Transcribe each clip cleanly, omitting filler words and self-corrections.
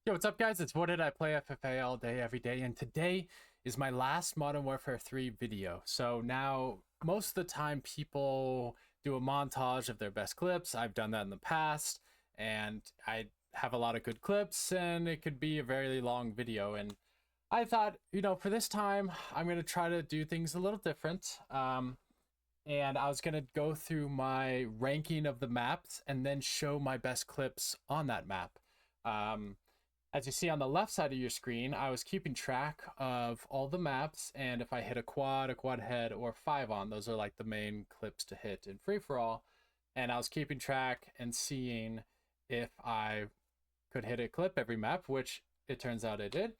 Yo, what's up guys? It's Vorted. I play FFA all day, every day, and today is my last Modern Warfare 3 video. So now, most of the time people do a montage of their best clips. I've done that in the past, and I have a lot of good clips, and it could be a very long video. And I thought, for this time, I'm going to try to do things a little different. And I was going to go through my ranking of the maps and then show my best clips on that map. As you see on the left side of your screen, I was keeping track of all the maps, and if I hit a quad head, or 5 on, those are like the main clips to hit in free-for-all. And I was keeping track and seeing if I could hit a clip every map, which it turns out I did,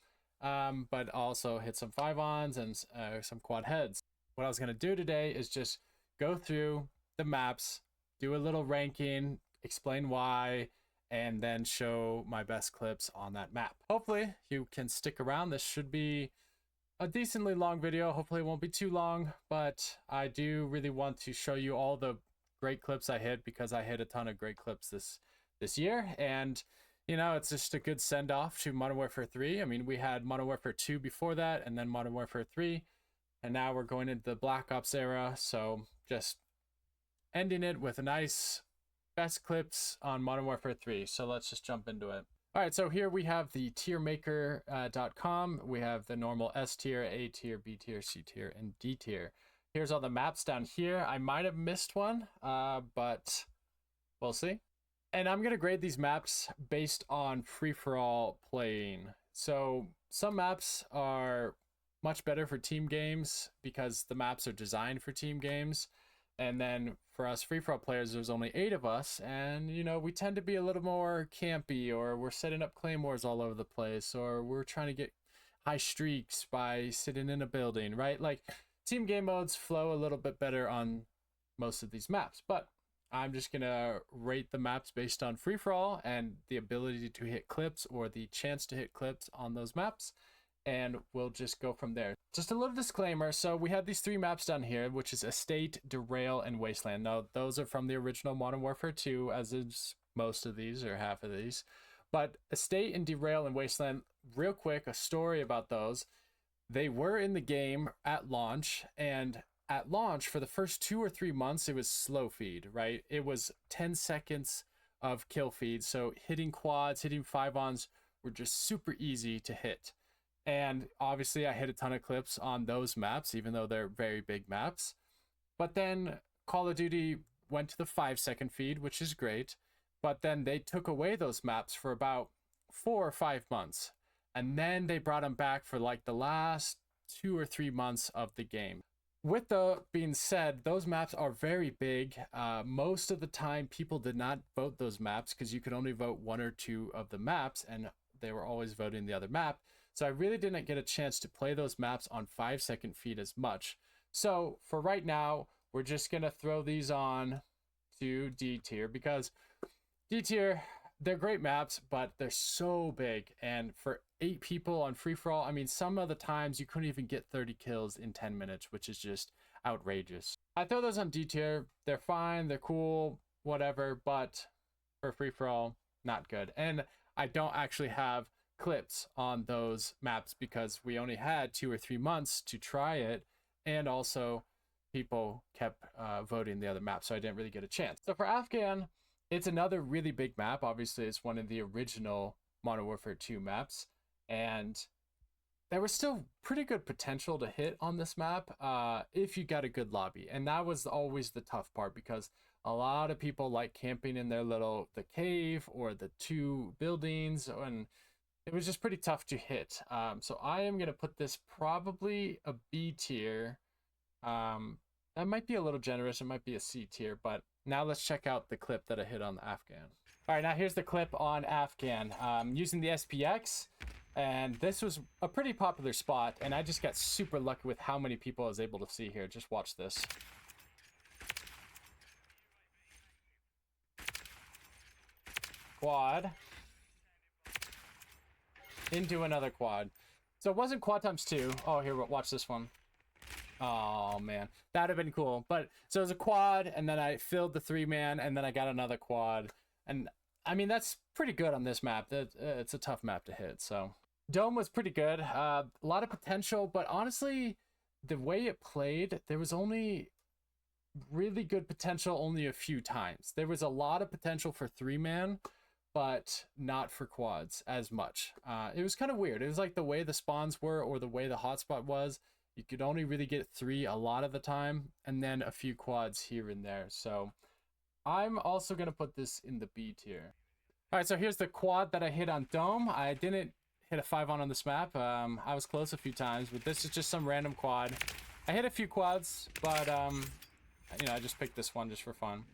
but also hit some 5-ons and some quad heads. What I was going to do today is just go through the maps, do a little ranking, explain why, and then show my best clips on that map. Hopefully you can stick around. This should be a decently long video. Hopefully it won't be too long, but I do really want to show you all the great clips I hit, because I hit a ton of great clips this year. And it's just a good send off to Modern Warfare 3. I mean, we had Modern Warfare 2 before that, and then Modern Warfare 3, and now we're going into the Black Ops era. So just ending it with a nice best clips on Modern Warfare 3. So let's just jump into it. All right, so here we have the tiermaker.com. We have the normal S tier, A tier, B tier, C tier, and D tier. Here's all the maps down here. I might have missed one, but we'll see. And I'm gonna grade these maps based on free-for-all playing. So some maps are much better for team games because the maps are designed for team games. And then for us free-for-all players, there's only 8 of us, and we tend to be a little more campy, or we're setting up claymores all over the place, or we're trying to get high streaks by sitting in a building, right? Like, team game modes flow a little bit better on most of these maps. But I'm just gonna rate the maps based on free-for-all and the ability to hit clips, or the chance to hit clips on those maps, and we'll just go from there. Just a little disclaimer. So we have these 3 maps down here, which is Estate, Derail, and Wasteland. Now, those are from the original Modern Warfare 2, as is most of these, or half of these. But Estate and Derail and Wasteland, real quick, a story about those. They were in the game at launch, and at launch, for the first 2 or 3 months, it was slow feed, right? It was 10 seconds of kill feed. So hitting quads, hitting 5-ons were just super easy to hit. And obviously I hit a ton of clips on those maps, even though they're very big maps. But then Call of Duty went to the 5-second feed, which is great. But then they took away those maps for about 4 or 5 months. And then they brought them back for like the last 2 or 3 months of the game. With that being said, those maps are very big. Most of the time people did not vote those maps, because you could only vote 1 or 2 of the maps, and they were always voting the other map. So I really didn't get a chance to play those maps on 5-second feed as much. So for right now, we're just gonna throw these on to D tier, because D tier, they're great maps, but they're so big. And for 8 people on free-for-all, I mean, some of the times you couldn't even get 30 kills in 10 minutes, which is just outrageous. I throw those on D tier. They're fine, they're cool, whatever, but for free-for-all, not good. And I don't actually have clips on those maps, because we only had 2 or 3 months to try it, and also people kept voting the other map, so I didn't really get a chance. So for Afghan, it's another really big map. Obviously it's one of the original Modern Warfare 2 maps, and there was still pretty good potential to hit on this map if you got a good lobby. And that was always the tough part, because a lot of people like camping in the cave or the 2 buildings, and it was just pretty tough to hit. So I am going to put this probably a B tier. That might be a little generous. It might be a C tier. But now let's check out the clip that I hit on the Afghan. All right, now here's the clip on Afghan. Using the SPX. And this was a pretty popular spot. And I just got super lucky with how many people I was able to see here. Just watch this. Quad. Into another quad. So it wasn't quad times 2. Oh, here, watch this one. Oh man, that'd have been cool. But so it was a quad, and then I filled the 3-man, and then I got another quad. And I mean, that's pretty good on this map. It's a tough map to hit. So Dome was pretty good. A lot of potential, but honestly, the way it played, there was only really good potential only a few times. There was a lot of potential for 3-man, but not for quads as much. It was kind of weird. It was like the way the spawns were or the way the hotspot was. You could only really get 3 a lot of the time, and then a few quads here and there. So I'm also going to put this in the B tier. All right, so here's the quad that I hit on Dome. I didn't hit a 5-on on this map. I was close a few times, but this is just some random quad. I hit a few quads, but you know, I just picked this one just for fun.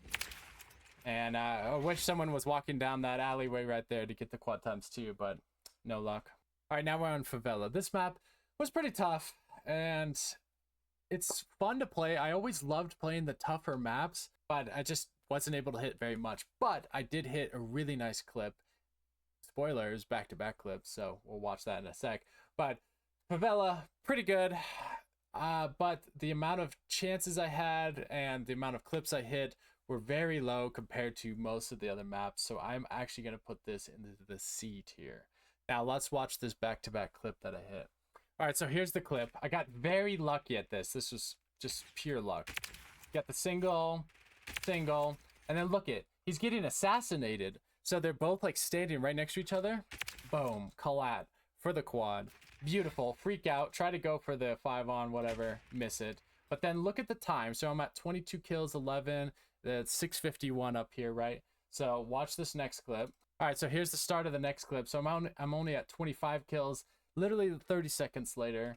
And I wish someone was walking down that alleyway right there to get the quad ×2, but no luck. All right, now we're on Favela. This map was pretty tough, and it's fun to play. I always loved playing the tougher maps, but I just wasn't able to hit very much. But I did hit a really nice clip. Spoilers, back-to-back clips, so we'll watch that in a sec. But Favela, pretty good. But the amount of chances I had and the amount of clips I hit were very low compared to most of the other maps. So I'm actually going to put this into the C tier. Now let's watch this back-to-back clip that I hit. All right, so here's the clip. I got very lucky at this. This was just pure luck. Got the single, and then look it. He's getting assassinated. So they're both like standing right next to each other. Boom, collat for the quad. Beautiful, freak out, try to go for the 5-on, whatever, miss it. But then look at the time. So I'm at 22 kills, 11, that's 651 up here, right? So watch this next clip. All right, so here's the start of the next clip. So I'm only at 25 kills, literally 30 seconds later.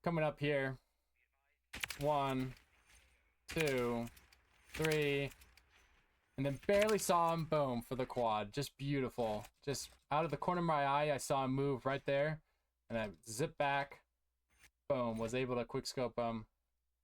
Coming up here, 1, 2, 3, and then barely saw him, boom, for the quad. Just beautiful. Just out of the corner of my eye, I saw him move right there. And I zip back, boom, was able to quick scope him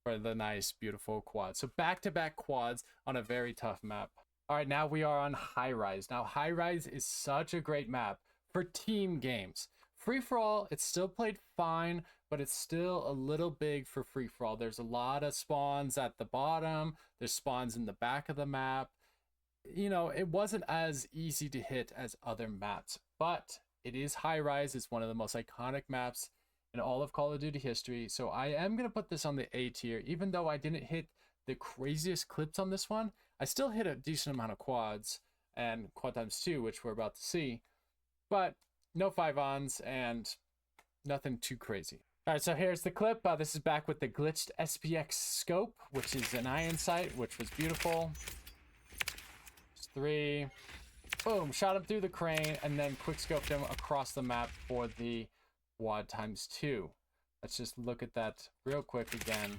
for the nice, beautiful quad. So back-to-back quads on a very tough map. All right, now we are on High Rise. Now, High Rise is such a great map for team games. Free-for-all, it's still played fine, but it's still a little big for free-for-all. There's a lot of spawns at the bottom. There's spawns in the back of the map. You know, it wasn't as easy to hit as other maps, but it is High Rise. It's one of the most iconic maps in all of Call of Duty history. So I am going to put this on the A tier. Even though I didn't hit the craziest clips on this one, I still hit a decent amount of quads and quad ×2, which we're about to see. But no 5-ons and nothing too crazy. All right, so here's the clip. This is back with the glitched SPX scope, which is an iron sight, which was beautiful. 3, boom, shot him through the crane, and then quick scoped him across the map for the quad ×2. Let's just look at that real quick again.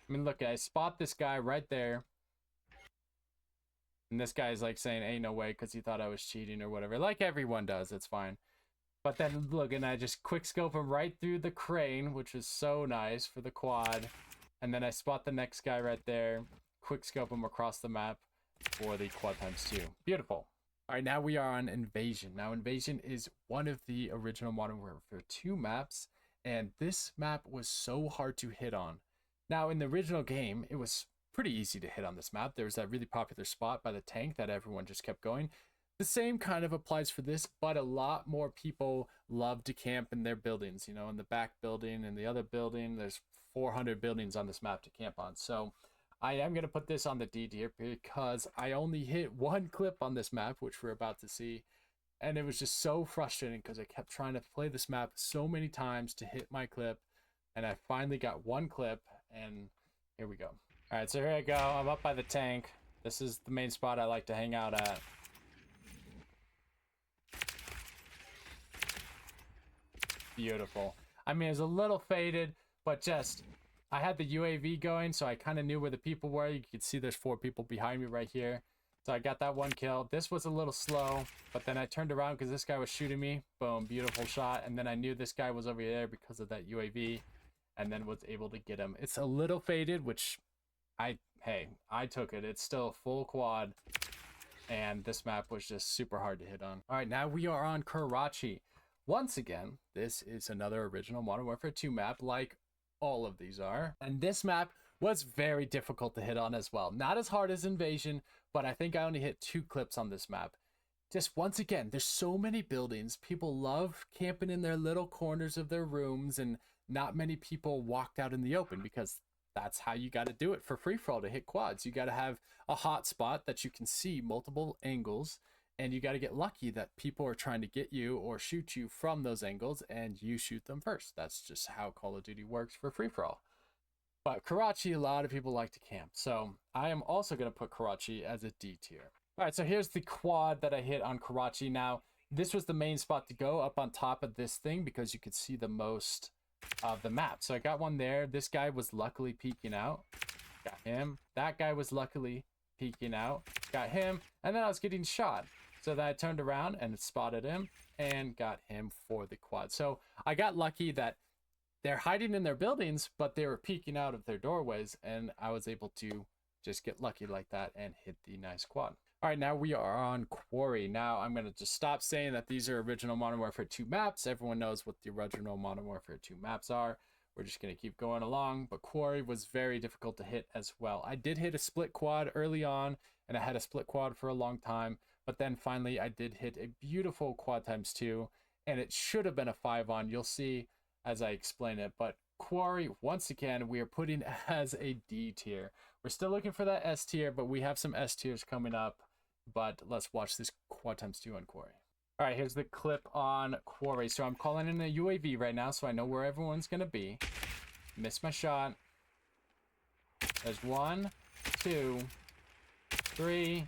I mean, look, I spot this guy right there, and this guy's like saying, ain't no way, because he thought I was cheating or whatever, like everyone does. It's fine. But then look, and I just quick scope him right through the crane, which is so nice for the quad. And then I spot the next guy right there, quick scope him across the map for the quad ×2. Beautiful. All right, now we are on Invasion. Now, Invasion is one of the original Modern Warfare 2 maps, and this map was so hard to hit on. Now, in the original game, it was pretty easy to hit on this map. There was that really popular spot by the tank that everyone just kept going. The same kind of applies for this, but a lot more people love to camp in their buildings. You know, in the back building and the other building, there's 400 buildings on this map to camp on. So I am going to put this on the D tier because I only hit one clip on this map, which we're about to see. And it was just so frustrating because I kept trying to play this map so many times to hit my clip. And I finally got one clip, and here we go. All right, so here I go. I'm up by the tank. This is the main spot I like to hang out at. Beautiful. I mean, it's a little faded, but just... I had the UAV going, so I kind of knew where the people were. You could see there's 4 people behind me right here. So I got that one kill. This was a little slow, but then I turned around because this guy was shooting me. Boom, beautiful shot. And then I knew this guy was over there because of that UAV, and then was able to get him. It's a little faded, which I took it. It's still a full quad, and this map was just super hard to hit on. All right, now we are on Karachi. Once again, this is another original Modern Warfare 2 map, like all of these are, and this map was very difficult to hit on as well. Not as hard as Invasion, but I think I only hit 2 clips on this map. Just once again, there's so many buildings. People love camping in their little corners of their rooms, and not many people walked out in the open because that's how you got to do it for free-for-all to hit quads. You got to have a hot spot that you can see multiple angles, and you got to get lucky that people are trying to get you or shoot you from those angles, and you shoot them first. That's just how Call of Duty works for free-for-all. But Karachi, a lot of people like to camp, so I am also going to put Karachi as a D tier. All right, so here's the quad that I hit on Karachi. Now, this was the main spot to go up on top of this thing because you could see the most of the map. So I got one there. This guy was luckily peeking out. Got him. That guy was luckily peeking out. Got him. And then I was getting shot. So then I turned around and spotted him and got him for the quad. So I got lucky that they're hiding in their buildings, but they were peeking out of their doorways, and I was able to just get lucky like that and hit the nice quad. All right, now we are on Quarry. Now I'm going to just stop saying that these are original Modern Warfare 2 maps. Everyone knows what the original Modern Warfare 2 maps are. We're just going to keep going along, but Quarry was very difficult to hit as well. I did hit a split quad early on, and I had a split quad for a long time, but then finally I did hit a beautiful quad ×2, and it should have been a 5-on. You'll see as I explain it, but Quarry, once again, we are putting as a D tier. We're still looking for that S tier, but we have some S tiers coming up. But let's watch this quad ×2 on Quarry. All right, here's the clip on Quarry. So I'm calling in a UAV right now, so I know where everyone's gonna be. Missed my shot. There's 1, 2, 3.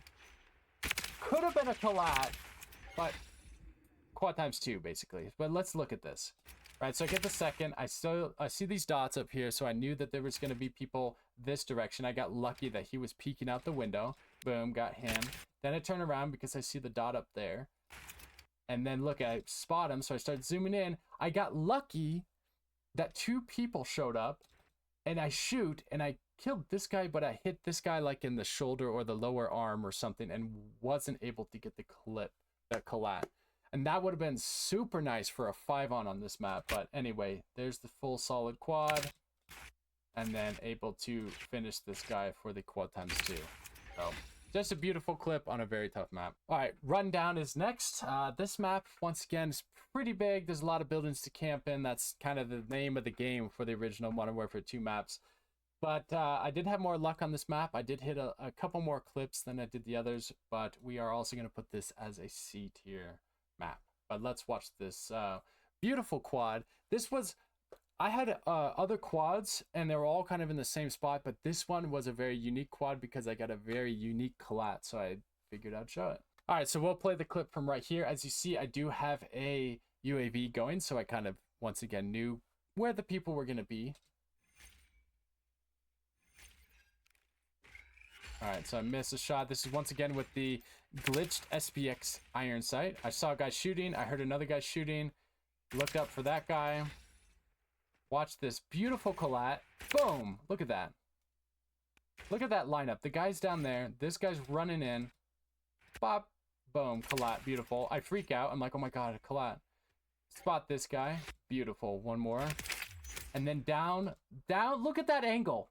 Could have been a collat, but quad ×2 basically. But let's look at this. All right, so I get the second. I see these dots up here, so I knew that there was gonna be people this direction. I got lucky that he was peeking out the window. Boom, got him. Then I turn around because I see the dot up there. And then look, I spot him, so I start zooming in. I got lucky that 2 people showed up, and I shoot, and I killed this guy, but I hit this guy like in the shoulder or the lower arm or something, and wasn't able to get the collat. And that would have been super nice for a 5-on this map. But anyway, there's the full solid quad, and then able to finish this guy for the quad ×2. So just a beautiful clip on a very tough map. All right, Rundown is next. This map, once again, is pretty big. There's a lot of buildings to camp in. That's kind of the name of the game for the original Modern Warfare 2 maps. But I did have more luck on this map. I did hit a couple more clips than I did the others, but we are also going to put this as a C tier map. But let's watch this beautiful quad. This was... I had other quads, and they were all kind of in the same spot, but this one was a very unique quad because I got a very unique collat, so I figured I'd show it. All right, so we'll play the clip from right here. As you see, I do have a UAV going, so I kind of, once again, knew where the people were going to be. All right, so I missed a shot. This is once again with the glitched SPX iron sight. I saw a guy shooting. I heard another guy shooting. Looked up for that guy. Watch this beautiful collat. Boom! Look at that. Look at that lineup. The guy's down there. This guy's running in. Bop. Boom. Collat. Beautiful. I freak out. I'm like, oh my god, a collat. Spot this guy. Beautiful. One more. And then down. Down. Look at that angle.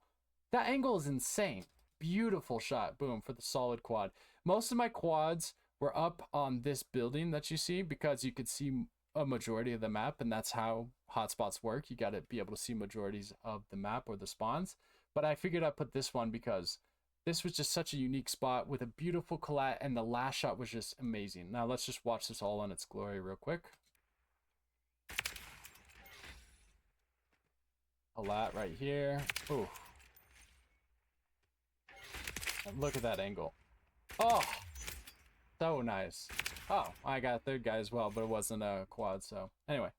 That angle is insane. Beautiful shot. Boom. For the solid quad. Most of my quads were up on this building that you see because you could see a majority of the map, and that's how hotspots work. You got to be able to see majorities of the map or the spawns. But I figured I'd put this one because this was just such a unique spot with a beautiful collat, and the last shot was just amazing. Now let's just watch this all in its glory real quick. Collat right here. Ooh. And look at that angle. Oh, so nice. Oh, I got a third guy as well, but it wasn't a quad, so anyway,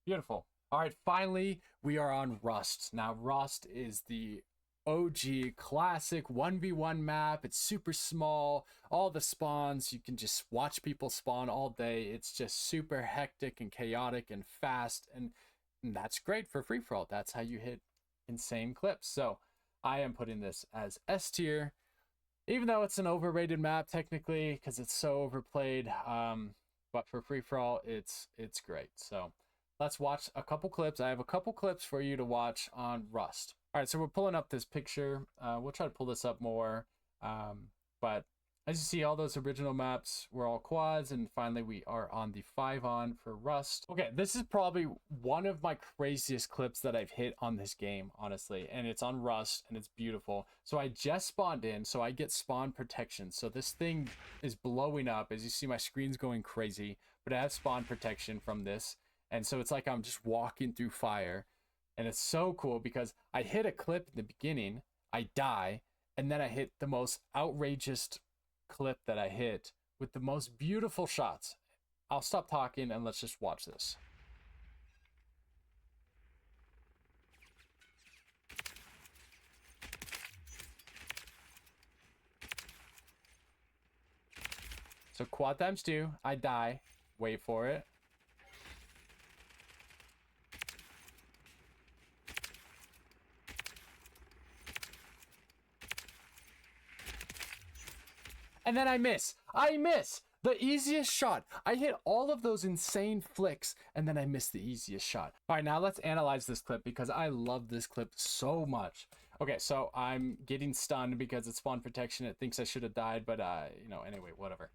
beautiful. All right, finally, we are on Rust. Now, Rust is the OG classic 1v1 map. It's super small. All the spawns, you can just watch people spawn all day. It's just super hectic and chaotic and fast, and that's great for free-for-all. That's how you hit insane clips. So I am putting this as S tier. Even though it's an overrated map technically because it's so overplayed, but for free-for-all, it's great. So let's watch a couple clips. I have a couple clips for you to watch on Rust. All right, so we're pulling up this picture. We'll try to pull this up more, but As you see, all those original maps were all quads, and finally we are on the 5-on for Rust. Okay, this is probably one of my craziest clips that I've hit on this game, honestly, and it's on Rust, and it's beautiful. So I just spawned in, so I get spawn protection. So this thing is blowing up. As you see, my screen's going crazy, but I have spawn protection from this, and so it's like I'm just walking through fire, and it's so cool because I hit a clip in the beginning, I die, and then I hit the most outrageous clip that I hit with the most beautiful shots. I'll stop talking and let's just watch this. So quad times 2, I die. Wait for it. And then I miss. The easiest shot. I hit all of those insane flicks, and then I missed the easiest shot. All right, now let's analyze this clip because I love this clip so much. Okay, so I'm getting stunned because it's spawn protection. It thinks I should have died, but you know, anyway, whatever.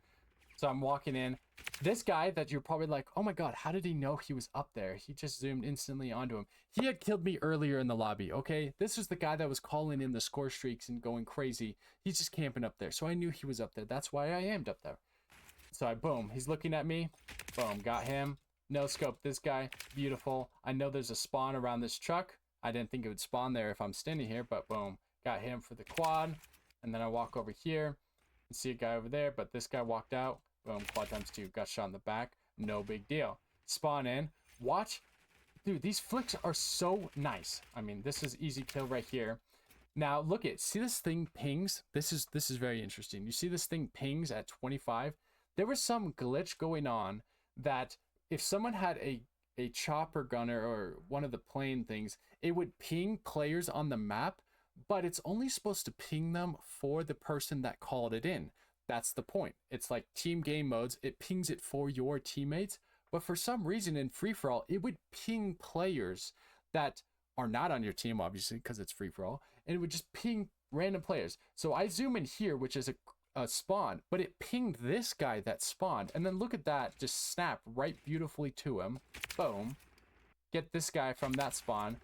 So I'm walking in. This guy that you're probably like, oh my god, how did he know he was up there? He just zoomed instantly onto him. He had killed me earlier in the lobby, okay? This was the guy that was calling in the score streaks and going crazy. He's just camping up there, so I knew he was up there. That's why I aimed up there. So boom, he's looking at me. Boom, got him. No scope this guy. Beautiful. I know there's a spawn around this truck. I didn't think it would spawn there if I'm standing here, but boom, got him for the quad. And then I walk over here and see a guy over there, but this guy walked out. Boom, quad times 2, got shot in the back. No big deal. Spawn in. Watch. Dude, these flicks are so nice. I mean, this is easy kill right here. Now, look at, see this thing pings? This is very interesting. You see this thing pings at 25? There was some glitch going on that if someone had a chopper gunner or one of the plane things, it would ping players on the map, but it's only supposed to ping them for the person that called it in. That's the point. It's like team game modes. It pings it for your teammates, but for some reason in free-for-all, it would ping players that are not on your team, obviously, because it's free-for-all, and it would just ping random players. So I zoom in here, which is a spawn, but it pinged this guy that spawned, and then look at that, just snap right beautifully to him. Boom. Get this guy from that spawn.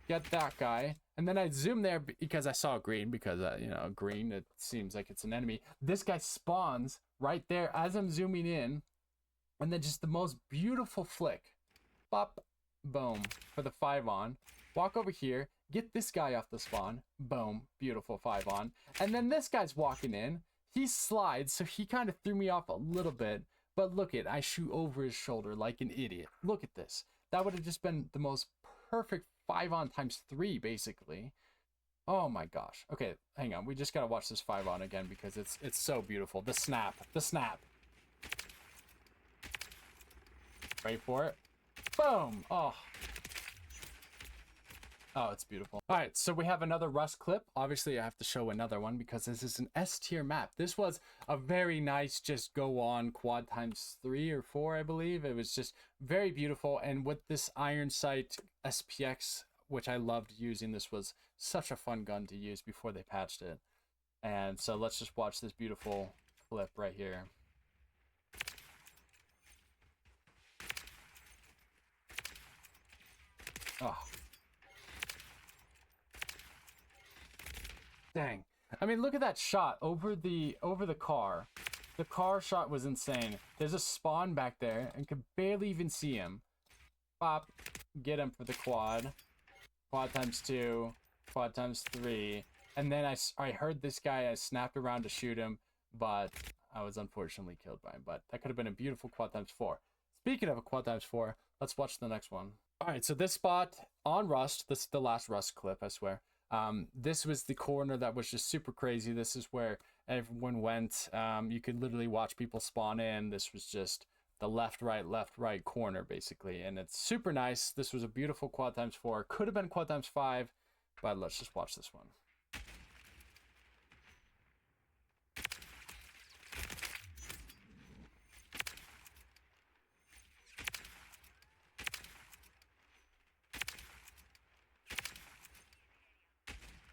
Get that guy. And then I zoom there because I saw green, because, you know, green, it seems like it's an enemy. This guy spawns right there as I'm zooming in. And then just the most beautiful flick. Bop. Boom. For the 5-on. Walk over here. Get this guy off the spawn. Boom. Beautiful 5-on. And then this guy's walking in. He slides, so he kind of threw me off a little bit. But look at, I shoot over his shoulder like an idiot. Look at this. That would have just been the most perfect 5-on times 3, basically. Oh my gosh. Okay, hang on. We just gotta watch this 5-on again because it's so beautiful. The snap. Wait for it. Boom. Oh, it's beautiful. All right, so we have another Rust clip. Obviously, I have to show another one because this is an S tier map. This was a very nice, just go on quad times 3 or 4, I believe. It was just very beautiful. And with this iron sight SPX, which I loved using, this was such a fun gun to use before they patched it. And so let's just watch this beautiful clip right here. Oh. Dang. I mean, look at that shot over the car. The car shot was insane. There's a spawn back there and could barely even see him. Pop. Get him for the quad. Quad times 2. Quad times 3. And then I heard this guy. I snapped around to shoot him, but I was unfortunately killed by him. But that could have been a beautiful quad times 4. Speaking of a quad times 4, let's watch the next one. All right, so this spot on Rust, this is the last Rust clip, I swear. This was the corner that was just super crazy. This is where everyone went. You could literally watch people spawn in. This was just the left, right corner, basically. And it's super nice. This was a beautiful quad times 4. Could have been quad times 5, but let's just watch this one.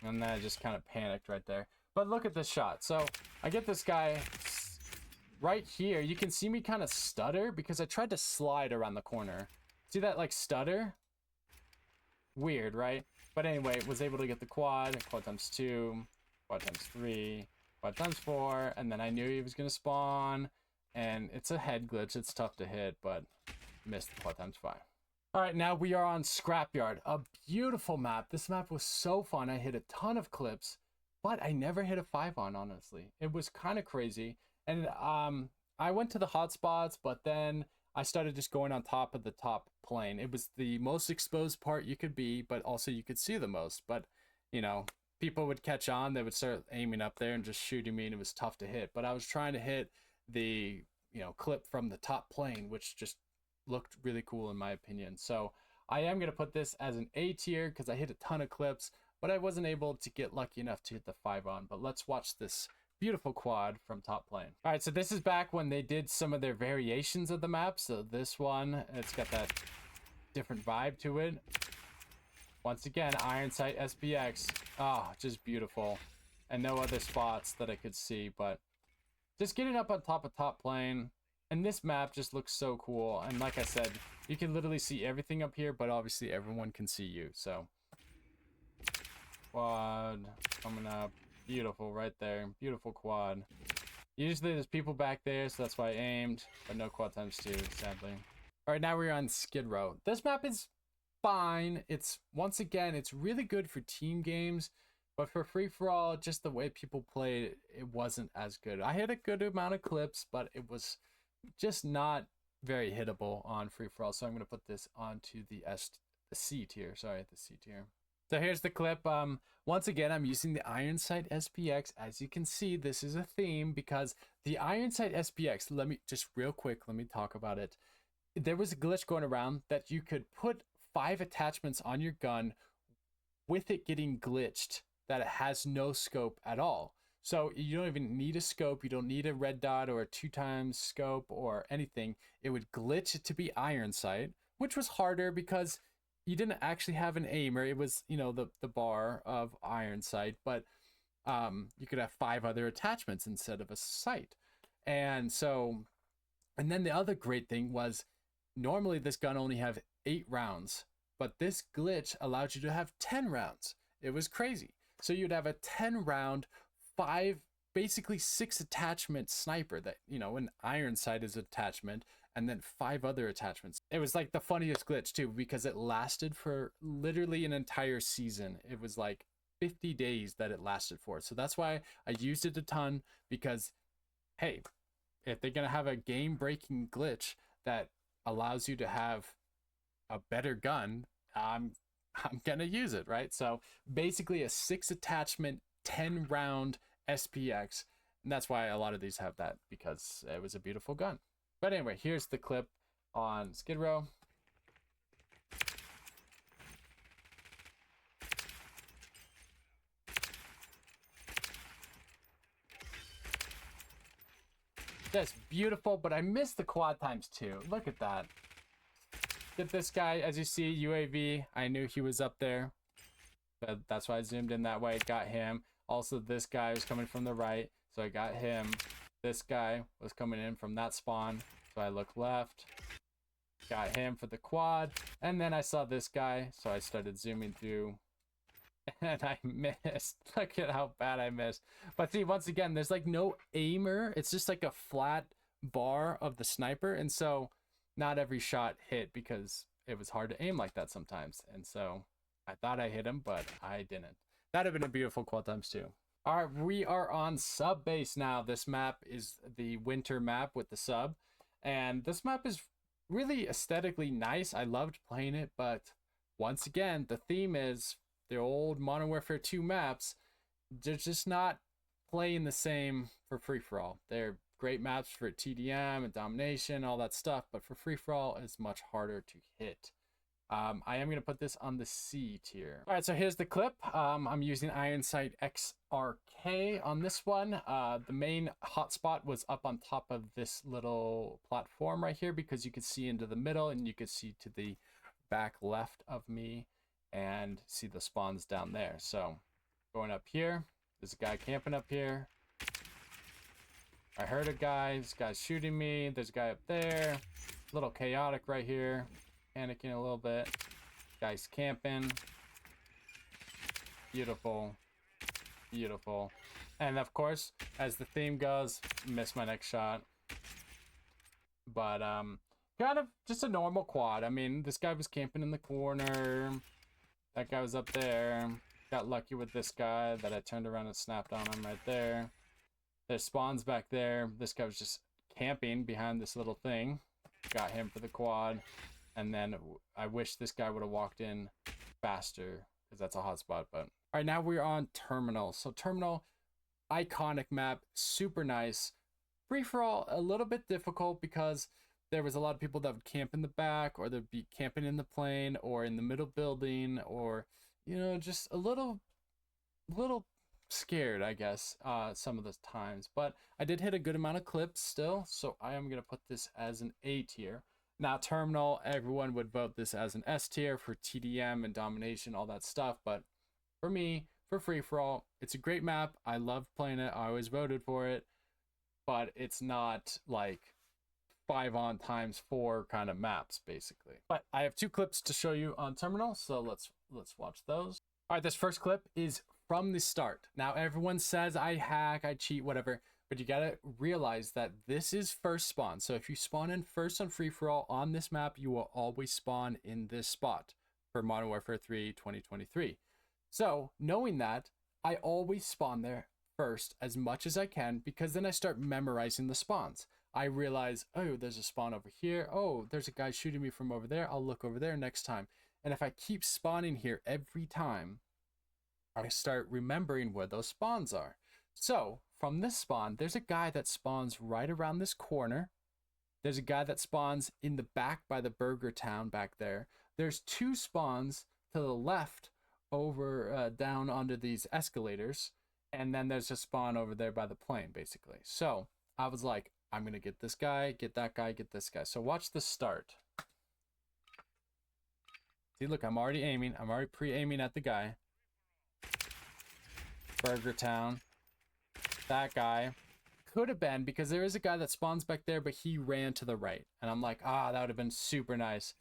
And then I just kind of panicked right there. But look at this shot. So I get this guy right here. You can see me kind of stutter because I tried to slide around the corner. See that like stutter? Weird, right? But anyway, was able to get the quad times 2, quad times 3, quad times 4, and then I knew he was going to spawn, and it's a head glitch. It's tough to hit, but missed the quad times 5. All right, now we are on Scrapyard, a beautiful map. This map was so fun. I hit a ton of clips, but I never hit a 5 on, honestly. It was kind of crazy. And I went to the hotspots, but then I started just going on top of the top plane. It was the most exposed part you could be, but also you could see the most. But, you know, people would catch on. They would start aiming up there and just shooting me, and it was tough to hit. But I was trying to hit the, you know, clip from the top plane, which just looked really cool in my opinion. So I am going to put this as an A tier because I hit a ton of clips, but I wasn't able to get lucky enough to hit the 5 on. But let's watch this beautiful quad from top plane. All right, so this is back when they did some of their variations of the map. So this one, it's got that different vibe to it. Once again, iron sight SPX. Ah, just beautiful. And no other spots that I could see, but just getting up on top of top plane. And this map just looks so cool. And like I said, you can literally see everything up here, but obviously everyone can see you. So quad coming up. Beautiful right there. Beautiful quad. Usually there's people back there, so that's why I aimed, but no quad times 2, sadly. All right, now we're on Skid Row. This map is fine. It's, once again, it's really good for team games, but for free-for-all, just the way people played, it wasn't as good. I hit a good amount of clips, but it was just not very hittable on free-for-all, so I'm going to put this onto the C tier. Sorry, the C tier. So here's the clip. Once again, I'm using the iron sight SPX. As you can see, this is a theme because the iron sight SPX, let me just real quick, let me talk about it. There was a glitch going around that you could put 5 attachments on your gun with it getting glitched, that it has no scope at all. So you don't even need a scope. You don't need a red dot or a 2x scope or anything. It would glitch it to be iron sight, which was harder because you didn't actually have an aimer. It was, you know, the bar of iron sight, but you could have 5 other attachments instead of a sight. And so, and then the other great thing was normally this gun only have 8 rounds, but this glitch allowed you to have 10 rounds. It was crazy. So you'd have a 10 round, 5, basically 6 attachment sniper that, you know, an iron sight is attachment, and then 5 other attachments. It was like the funniest glitch too, because it lasted for literally an entire season. It was like 50 days that it lasted for. So that's why I used it a ton, because hey, if they're gonna have a game-breaking glitch that allows you to have a better gun, I'm gonna use it, right? So basically a 6 attachment, 10 round SPX, and that's why a lot of these have that, because it was a beautiful gun. But anyway, here's the clip on Skid Row. That's beautiful, but I missed the quad times 2. Look at that. Get this guy, as you see, UAV. I knew he was up there, but that's why I zoomed in that way. Got him. Also, this guy was coming from the right, so I got him. This guy was coming in from that spawn, so I looked left. Got him for the quad, and then I saw this guy, so I started zooming through, and I missed. Look at how bad I missed. But see, once again, there's like no aimer. It's just like a flat bar of the sniper, and so not every shot hit because it was hard to aim like that sometimes. And so I thought I hit him, but I didn't. That'd have been a beautiful quad times 2. All right, we are on sub base now. This map is the winter map with the sub, and this map is really aesthetically nice. I loved playing it, but once again, the theme is the old Modern Warfare 2 maps. They're just not playing the same for free-for-all. They're great maps for TDM and domination, all that stuff, but for free-for-all, it's much harder to hit. I am going to put this on the C tier. All right, so here's the clip. I'm using Iron Sight XRK on this one. The main hotspot was up on top of this little platform right here, because you could see into the middle and you could see to the back left of me and see the spawns down there. So going up here, There's a guy camping up here. I heard a guy. This guy's shooting me. There's a guy up there. A little chaotic right here. Panicking a little bit. Guy's camping. Beautiful. Beautiful. And of course, as the theme goes, missed my next shot. But kind of just a normal quad. I mean, this guy was camping in the corner. That guy was up there. Got lucky with this guy that I turned around and snapped on him right there. There's spawns back there. This guy was just camping behind this little thing. Got him for the quad. And then I wish this guy would have walked in faster because that's a hot spot. But all right, now we're on Terminal. So Terminal, iconic map, super nice. Free for all, a little bit difficult because there was a lot of people that would camp in the back, or they'd be camping in the plane or in the middle building, or, you know, just a little scared, I guess, some of the times. But I did hit a good amount of clips still, so I am going to put this as an A tier. Now, Terminal, everyone would vote this as an S tier for TDM and domination, all that stuff. But for me, for free-for-all, it's a great map. I loved playing it. I always voted for it. But it's not like 5-on-4 kind of maps, basically. But I have 2 clips to show you on Terminal, so let's watch those. All right, this first clip is from the start. Now, everyone says I hack, I cheat, whatever. But you gotta realize that this is first spawn. So if you spawn in first on free-for-all on this map, you will always spawn in this spot for Modern Warfare 3 2023. So knowing that, I always spawn there first as much as I can, because then I start memorizing the spawns. I realize, oh, there's a spawn over here. Oh, there's a guy shooting me from over there. I'll look over there next time. And if I keep spawning here every time, I start remembering where those spawns are. So from this spawn, there's a guy that spawns right around this corner. There's a guy that spawns in the back by the burger town back there. There's 2 spawns to the left over down under these escalators. And then there's a spawn over there by the plane, basically. So I was like, I'm going to get this guy, get that guy, get this guy. So watch the start. See, look, I'm already aiming. I'm already pre-aiming at the guy. Burger Town. That guy. Could have been, because there is a guy that spawns back there, but he ran to the right. And I'm like, that would have been super nice.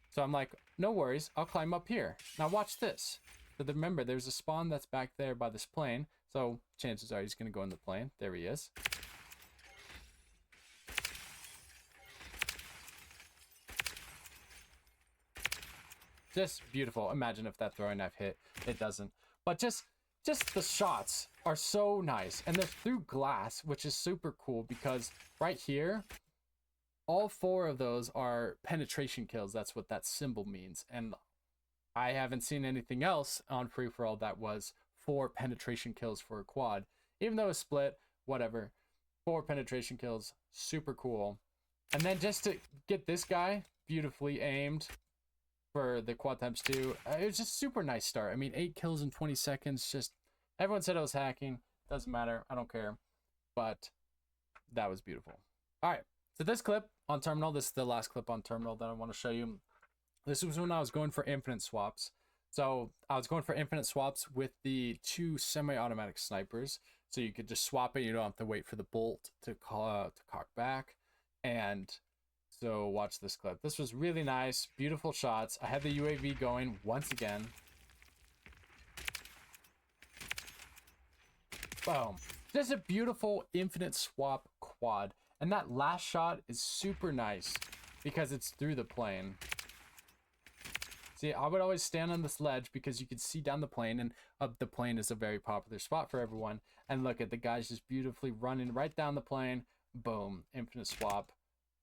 So I'm like, no worries. I'll climb up here. Now watch this. So remember, there's a spawn that's back there by this plane. So chances are he's going to go in the plane. There he is. Just beautiful. Imagine if that throwing knife hit. It doesn't. But just the shots are so nice. And they're through glass, which is super cool, because right here, all 4 of those are penetration kills. That's what that symbol means. And I haven't seen anything else on free-for-all that was 4 penetration kills for a quad. Even though it's split, whatever. 4 penetration kills, super cool. And then just to get this guy beautifully aimed for the quad ×2, it was just super nice start. I mean, 8 kills in 20 seconds. Just everyone said I was hacking. Doesn't matter. I don't care. But that was beautiful. All right. So this clip on Terminal, this is the last clip on Terminal that I want to show you. This was when I was going for infinite swaps. So I was going for infinite swaps with the 2 semi-automatic snipers. So you could just swap it. You don't have to wait for the bolt to cock back. And so watch this clip. This was really nice. Beautiful shots. I had the UAV going once again. Boom. Just a beautiful infinite swap quad. And that last shot is super nice because it's through the plane. See, I would always stand on this ledge because you could see down the plane, and up the plane is a very popular spot for everyone. And look at the guys just beautifully running right down the plane. Boom. Infinite swap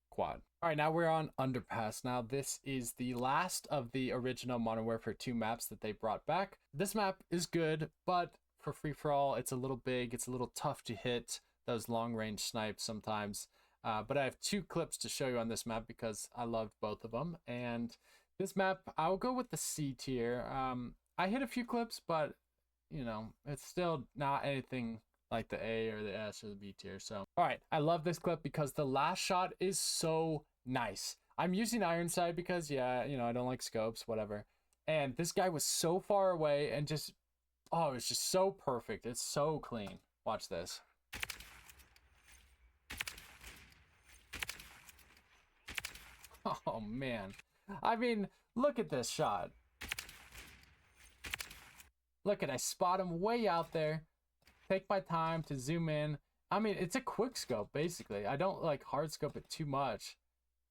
quad. All right, now we're on Underpass. Now this is the last of the original Modern Warfare 2 maps that they brought back. This map is good, but for free-for-all, it's a little big. It's a little tough to hit those long-range snipes sometimes. But I have 2 clips to show you on this map because I loved both of them. And this map, I'll go with the C tier. I hit a few clips, but, you know, it's still not anything like the A or the S or the B tier. So, all right, I love this clip because the last shot is so nice. I'm using Ironside because, yeah, you know, I don't like scopes, whatever. And this guy was so far away and just Oh, it's just so perfect. It's so clean. Watch this. Oh, man. I mean, look at this shot. Look at, I spot him way out there. Take my time to zoom in. I mean, it's a quick scope, basically. I don't like hard scope it too much.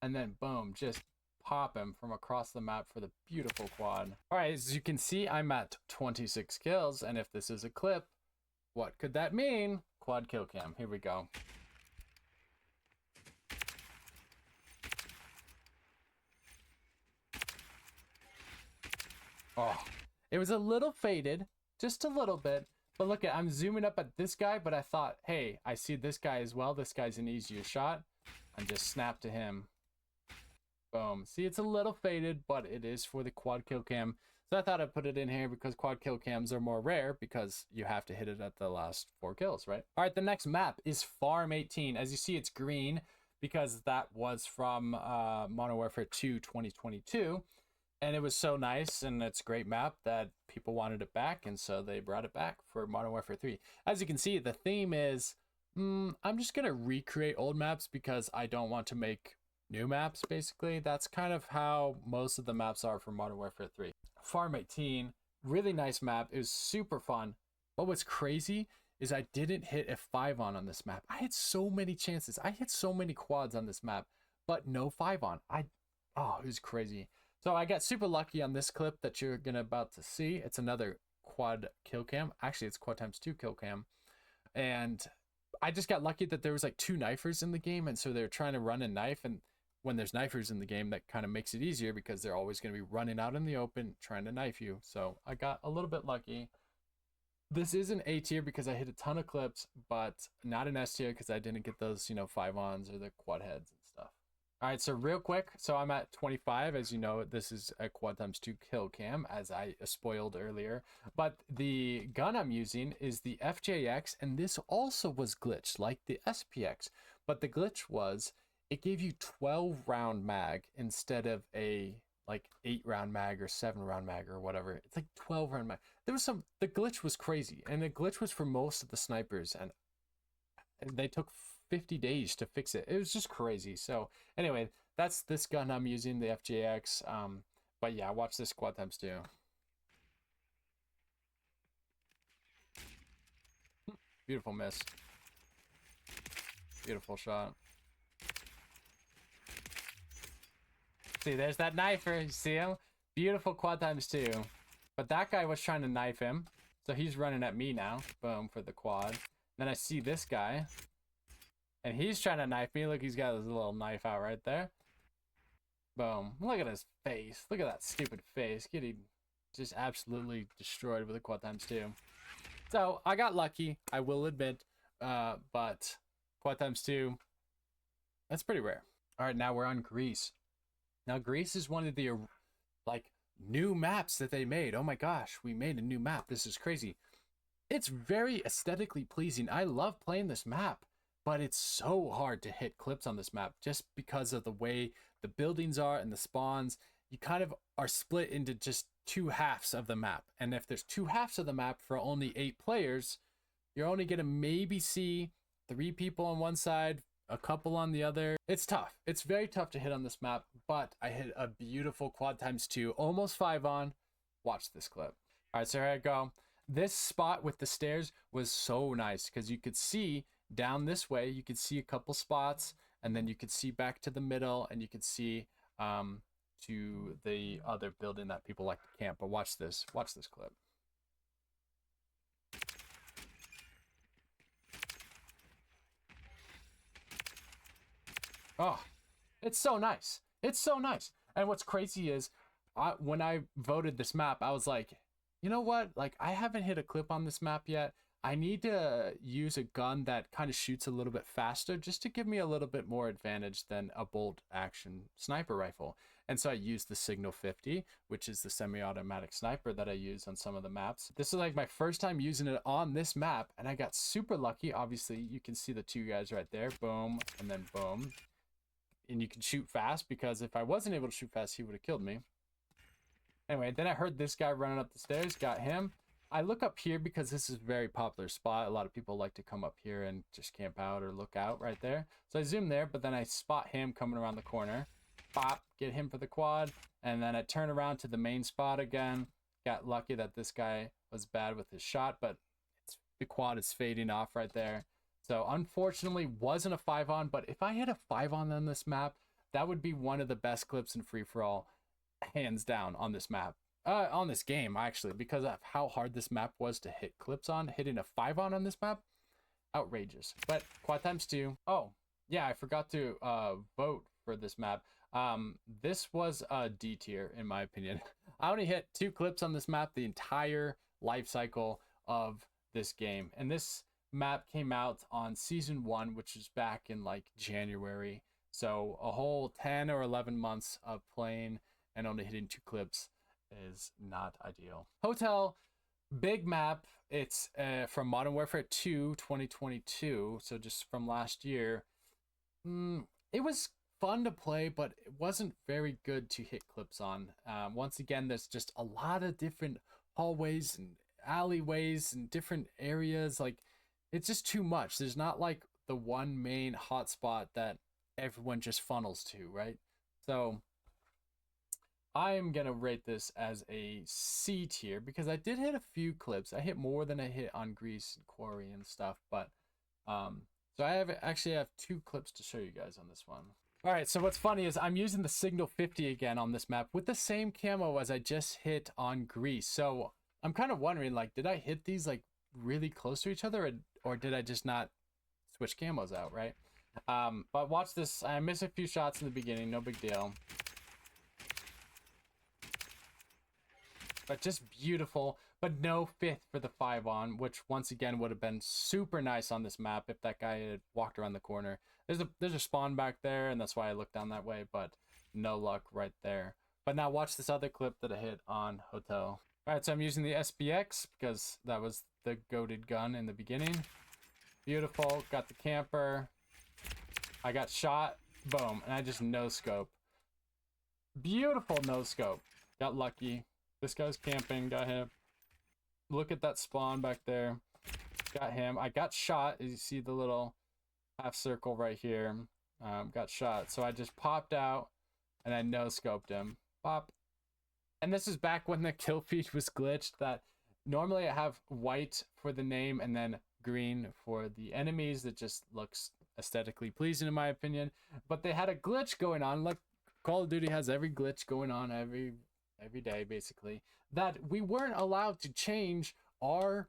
And then boom, just pop him from across the map for the beautiful quad. All right, as you can see, I'm at 26 kills. And if this is a clip, what could that mean? Quad kill cam. Here we go. Oh, it was a little faded, just a little bit. But look at, I'm zooming up at this guy, but I thought, hey, I see this guy as well. This guy's an easier shot. And just snap to him. Boom. See, it's a little faded, but it is for the quad kill cam. So I thought I'd put it in here because quad kill cams are more rare because you have to hit it at the last 4 kills, right? All right, the next map is Farm 18. As you see, it's green because that was from Modern Warfare 2 2022. And it was so nice, and it's a great map that people wanted it back, and so they brought it back for Modern Warfare 3. As you can see, the theme is, I'm just going to recreate old maps because I don't want to make new maps, basically. That's kind of how most of the maps are for Modern Warfare 3. Farm 18, really nice map. It was super fun. But what's crazy is I didn't hit a 5-on this map. I had so many chances. I hit so many quads on this map, but no 5-on. Oh, it was crazy. So I got super lucky on this clip that you're about to see. It's another quad kill cam. Actually, it's quad times 2 kill cam. And I just got lucky that there was like 2 knifers in the game. And so they're trying to run a knife. And when there's knifers in the game, that kind of makes it easier because they're always going to be running out in the open trying to knife you. So I got a little bit lucky. This is an A tier because I hit a ton of clips, but not an S tier because I didn't get those, 5-ons or the quad heads and stuff. All right, so real quick, so I'm at 25. As you know, this is a quad times 2 kill cam, as I spoiled earlier. But the gun I'm using is the FJX, and this also was glitched, like the SPX. But the glitch was, it gave you 12-round mag instead of a, 8-round mag or 7-round mag or whatever. It's like 12-round mag. The glitch was crazy, and the glitch was for most of the snipers, and they took 50 days to fix it. It was just crazy. So anyway, that's this gun I'm using, the FJX. But yeah, watch this quad times 2. Beautiful miss. Beautiful shot. See, there's that knifer. You see him? Beautiful quad times 2. But that guy was trying to knife him. So he's running at me now. Boom, for the quad. Then I see this guy. And he's trying to knife me. Look, he's got his little knife out right there. Boom. Look at his face. Look at that stupid face. Getting just absolutely destroyed with a quad times 2. So I got lucky, I will admit. But quad times 2, that's pretty rare. All right, now we're on Greece. Now Greece is one of the new maps that they made. Oh my gosh, we made a new map. This is crazy. It's very aesthetically pleasing. I love playing this map. But it's so hard to hit clips on this map just because of the way the buildings are and the spawns. You kind of are split into just 2 halves of the map. And if there's 2 halves of the map for only 8 players, you're only going to maybe see 3 people on one side, a couple on the other. It's tough. It's very tough to hit on this map, but I hit a beautiful quad times 2, almost 5-on. Watch this clip. All right, so here I go. This spot with the stairs was so nice because you could see down this way, you could see a couple spots, and then you could see back to the middle, and you could see to the other building that people like to camp. But watch this clip. Oh, it's so nice. It's so nice. And what's crazy is when I voted this map, I was like, you know what? I haven't hit a clip on this map yet. I need to use a gun that kind of shoots a little bit faster just to give me a little bit more advantage than a bolt action sniper rifle. And so I used the Signal 50, which is the semi-automatic sniper that I use on some of the maps. This is my first time using it on this map, and I got super lucky. Obviously, you can see the 2 guys right there. Boom, and then boom. And you can shoot fast because if I wasn't able to shoot fast, he would have killed me. Anyway, then I heard this guy running up the stairs, got him. I look up here because this is a very popular spot. A lot of people like to come up here and just camp out or look out right there. So I zoom there, but then I spot him coming around the corner. Bop, get him for the quad. And then I turn around to the main spot again. Got lucky that this guy was bad with his shot, but the quad is fading off right there. So unfortunately wasn't a 5-on, but if I hit a 5-on this map, that would be one of the best clips in free-for-all, hands down, on this map. On this game, actually, because of how hard this map was to hit clips on. Hitting a 5-on this map, outrageous. But quad times 2. Oh, yeah, I forgot to vote for this map. This was a D tier, in my opinion. I only hit 2 clips on this map the entire life cycle of this game. And this map came out on season 1, which is back in like January. So a whole 10 or 11 months of playing and only hitting 2 clips is not ideal. Hotel, big map. It's from Modern Warfare 2 2022, so just from last year. It was fun to play, but it wasn't very good to hit clips on. Once again, there's just a lot of different hallways and alleyways and different areas. Like, it's just too much. There's not like the one main hotspot that everyone just funnels to, right? So I'm gonna rate this as a C tier because I did hit a few clips. I hit more than I hit on Grease and Quarry and stuff, but so I actually have 2 clips to show you guys on this one. All right, so what's funny is I'm using the Signal 50 again on this map with the same camo as I just hit on Grease. So I'm kind of wondering, like, did I hit these like really close to each other, or did I just not switch camos out, right? But watch this. I missed a few shots in the beginning, no big deal. But just beautiful, but no 5th for the 5-on, which once again would have been super nice on this map if that guy had walked around the corner. There's a spawn back there, and that's why I looked down that way, but no luck right there. But now watch this other clip that I hit on Hotel. All right, so I'm using the SPX because that was the goated gun in the beginning. Beautiful, got the camper. I got shot, boom, and I just no-scope. Beautiful no-scope. Got lucky. This guy's camping, got him. Look at that spawn back there. Got him. I got shot. As you see the little half circle right here. Got shot. So I just popped out and I no-scoped him. Pop. And this is back when the kill feed was glitched. That normally I have white for the name and then green for the enemies. That just looks aesthetically pleasing in my opinion. But they had a glitch going on. Like Call of Duty has every glitch going on every day basically, that we weren't allowed to change our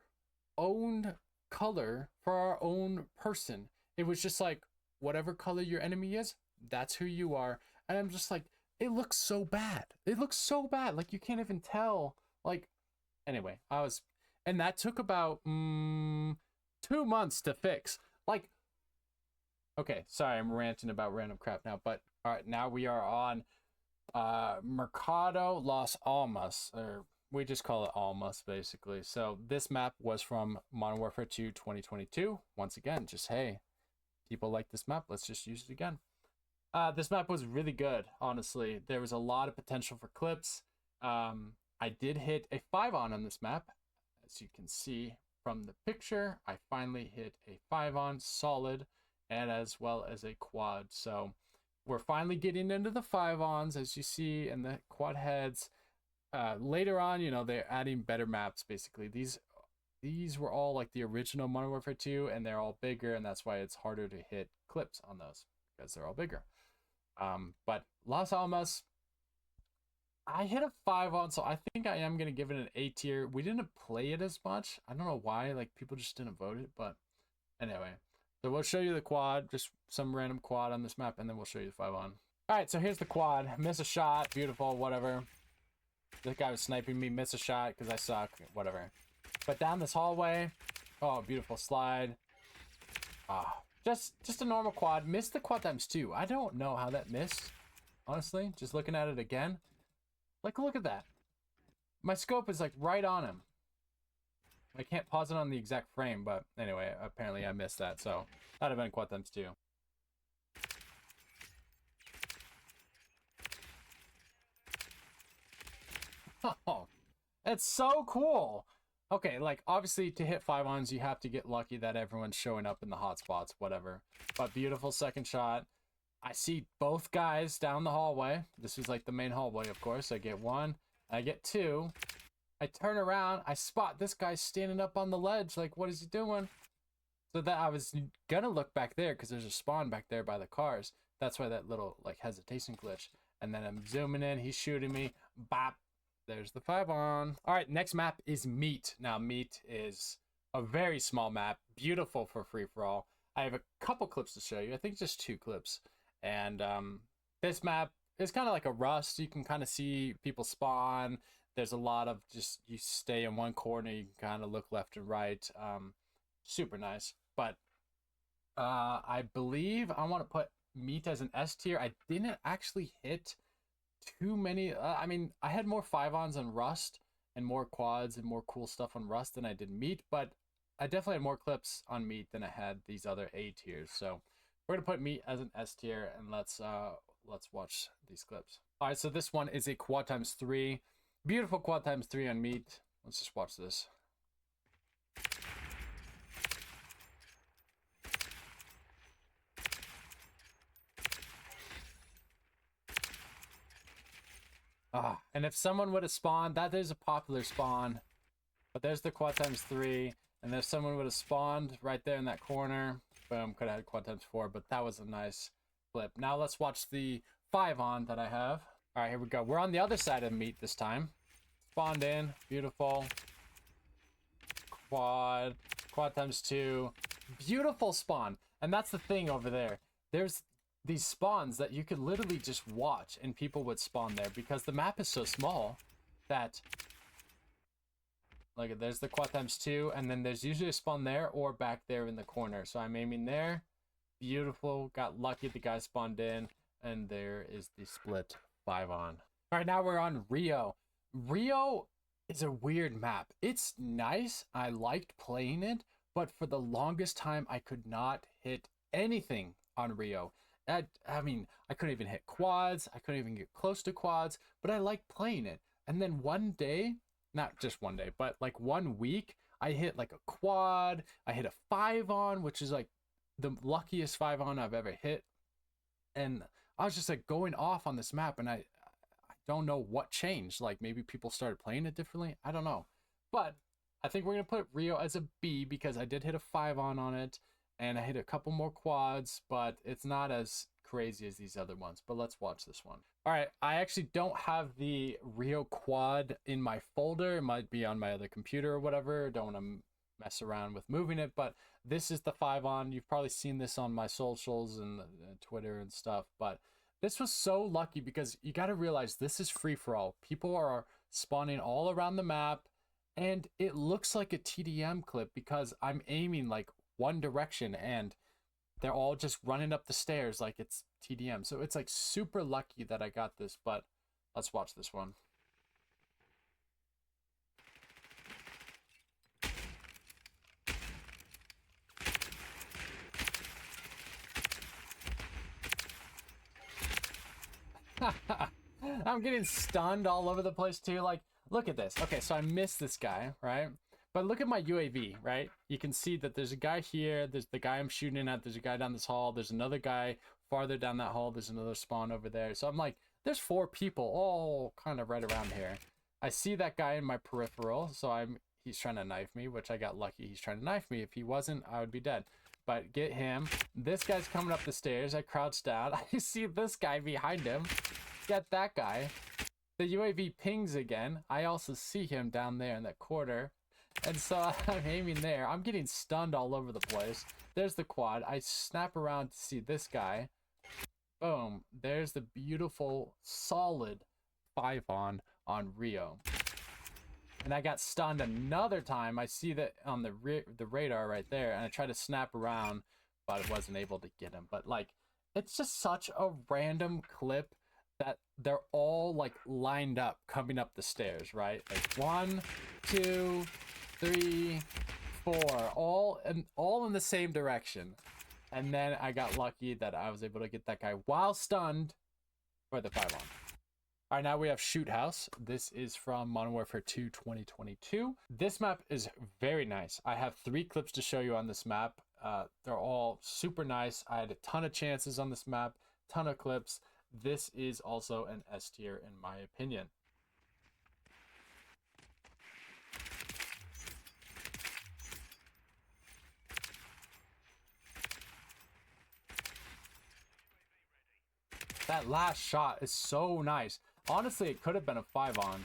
own color for our own person. It was just like, whatever color your enemy is, that's who you are. And I'm just like, it looks so bad. It looks so bad. Like, you can't even tell. Like, anyway, and that took about 2 months to fix. Like, okay, sorry, I'm ranting about random crap now, but all right, now we are on Mercado Las Almas, or we just call it Almas basically. So this map was from Modern Warfare 2 2022. Once again, just hey, people like this map, let's just use it again. This map was really good, honestly. There was a lot of potential for clips. I did hit a 5-on this map, as you can see from the picture. I finally hit a 5-on solid, and as well as a quad. So we're finally getting into the 5-ons, as you see, and the quad heads. Later on, you know, they're adding better maps, basically. These were all like the original Modern Warfare 2, and they're all bigger, and that's why it's harder to hit clips on those, because they're all bigger. But Las Almas, I hit a 5-on, so I think I am going to give it an A tier. We didn't play it as much. I don't know why, like, people just didn't vote it, but anyway. So we'll show you the quad, just some random quad on this map, and then we'll show you the 5-on. All right, so here's the quad. Miss a shot, beautiful, whatever. This guy was sniping me, miss a shot because I suck, whatever. But down this hallway, oh, beautiful slide. Just a normal quad. Missed the quad times 2. I don't know how that missed, honestly. Just looking at it again. Like, look at that. My scope is like right on him. I can't pause it on the exact frame, but anyway, apparently I missed that, so that'd have been quad times 2. Oh, it's so cool. Okay, like, obviously, to hit 5-ons, you have to get lucky that everyone's showing up in the hot spots, whatever. But beautiful second shot. I see both guys down the hallway. This is, like, the main hallway, of course. I get one. I get two. I turn around. I spot this guy standing up on the ledge. Like, what is he doing? So that I was gonna look back there because there's a spawn back there by the cars. That's why that little, like, hesitation glitch. And then I'm zooming in. He's shooting me. Bop. There's the 5-on. All right, next map is Meat. Now, Meat is a very small map, beautiful for free-for-all. I have a couple clips to show you. I think just 2 clips. And this map is kind of like a Rust. You can kind of see people spawn. There's a lot of just, you stay in one corner. You can kind of look left and right. Super nice. But I believe I want to put Meat as an S tier. I didn't actually hit too many. I mean, I had more 5-ons on Rust and more quads and more cool stuff on Rust than I did Meat, but I definitely had more clips on Meat than I had these other A tiers. So we're gonna put Meat as an S tier, and let's watch these clips. All right, so this one is a quad times 3, beautiful quad times 3 on Meat. Let's just watch this. Ah, and if someone would have spawned, that is a popular spawn, but there's the quad times 3, and if someone would have spawned right there in that corner, boom, could have had quad times 4, but that was a nice clip. Now let's watch the 5-on that I have. All right, here we go. We're on the other side of Meat this time. Spawned in, beautiful. Quad times 2, beautiful spawn. And that's the thing over there. There's these spawns that you could literally just watch and people would spawn there because the map is so small that, like, there's the quad times 2, and then there's usually a spawn there or back there in the corner. So I'm aiming there. Beautiful. Got lucky the guy spawned in, and there is the split 5-on. All right, now we're on Rio. Rio is a weird map. It's nice. I liked playing it, but for the longest time I could not hit anything on Rio. I mean, I couldn't even hit quads. I couldn't even get close to quads, but I liked playing it. And then one day, not just one day, but like 1 week, I hit like a quad. I hit a 5-on, which is like the luckiest 5-on I've ever hit. And I was just like going off on this map, and I don't know what changed. Like, maybe people started playing it differently. I don't know. But I think we're going to put Rio as a B because I did hit a 5-on it. And I hit a couple more quads, but it's not as crazy as these other ones. But let's watch this one. All right, I actually don't have the Rio quad in my folder. It might be on my other computer or whatever. Don't want to mess around with moving it, but this is the 5-on. You've probably seen this on my socials and Twitter and stuff, but this was so lucky because you got to realize this is free for all. People are spawning all around the map, and it looks like a TDM clip because I'm aiming like one direction and they're all just running up the stairs like it's TDM. So it's like super lucky that I got this, but let's watch this one. I'm getting stunned all over the place too. Like, look at this. Okay, so I missed this guy, right? But look at my UAV, right? You can see that there's a guy here. There's the guy I'm shooting at. There's a guy down this hall. There's another guy farther down that hall. There's another spawn over there. So I'm like, there's 4 people all kind of right around here. I see that guy in my peripheral. So he's trying to knife me, which I got lucky. He's trying to knife me. If he wasn't, I would be dead. But get him. This guy's coming up the stairs. I crouched down. I see this guy behind him. Get that guy. The UAV pings again. I also see him down there in that corner. And so I'm aiming there. I'm getting stunned all over the place. There's the quad. I snap around to see this guy. Boom. There's the beautiful, solid 5-on Rio. And I got stunned another time. I see that on the radar right there. And I try to snap around, but I wasn't able to get him. But, like, it's just such a random clip that they're all, like, lined up coming up the stairs, right? Like 1, 2, 3, 4, all in the same direction. And then I got lucky that I was able to get that guy while stunned for the 5-on. All right, now we have Shoot House. This is from Modern Warfare 2 2022. This map is very nice. I have 3 clips to show you on this map. They're all super nice. I had a ton of chances on this map, ton of clips. This is also an S tier in my opinion. That last shot is so nice. Honestly, it could have been a 5-on.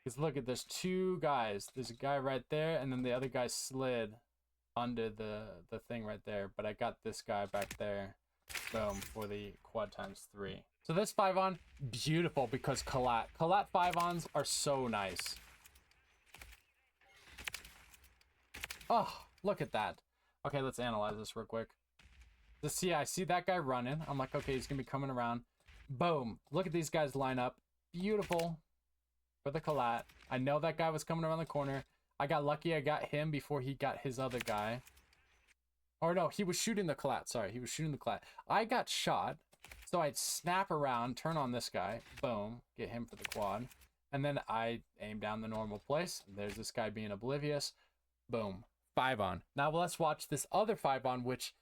Because look at, there's 2 guys. There's a guy right there, and then the other guy slid under the thing right there. But I got this guy back there. Boom, for the quad ×3. So this 5-on, beautiful because collat. Collat 5-ons are so nice. Oh, look at that. Okay, let's analyze this real quick. I see that guy running. I'm like, okay, he's gonna be coming around. Boom. Look at these guys line up. Beautiful for the collat. I know that guy was coming around the corner. I got lucky. I got him before he got his other guy. Or no, he was shooting the collat. Sorry, he was shooting the collat. I got shot. So I'd snap around, turn on this guy. Boom. Get him for the quad. And then I aim down the normal place. There's this guy being oblivious. Boom. 5-on. Now let's watch this other 5-on, which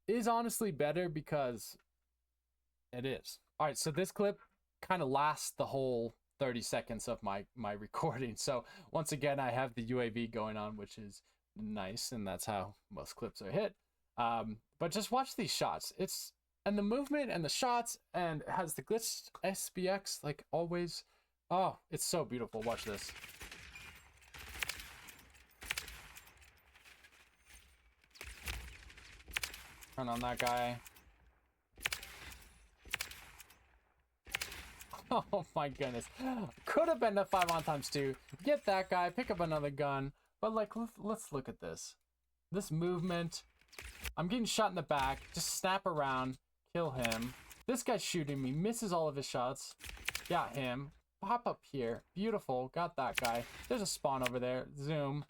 is honestly better because it is. All right, so this clip kind of lasts the whole 30 seconds of my recording. So once again, I have the UAV going on, which is nice, and that's how most clips are hit. But just watch these shots. And the movement and the shots, and it has the glitched SBX like always. Oh, it's so beautiful. Watch this. Turn on that guy. Oh my goodness. Could have been a 5-on ×2. Get that guy, pick up another gun. But like, let's look at this. This movement. I'm getting shot in the back. Just snap around. Kill him. This guy's shooting me. Misses all of his shots. Got him. Pop up here. Beautiful. Got that guy. There's a spawn over there. Zoom.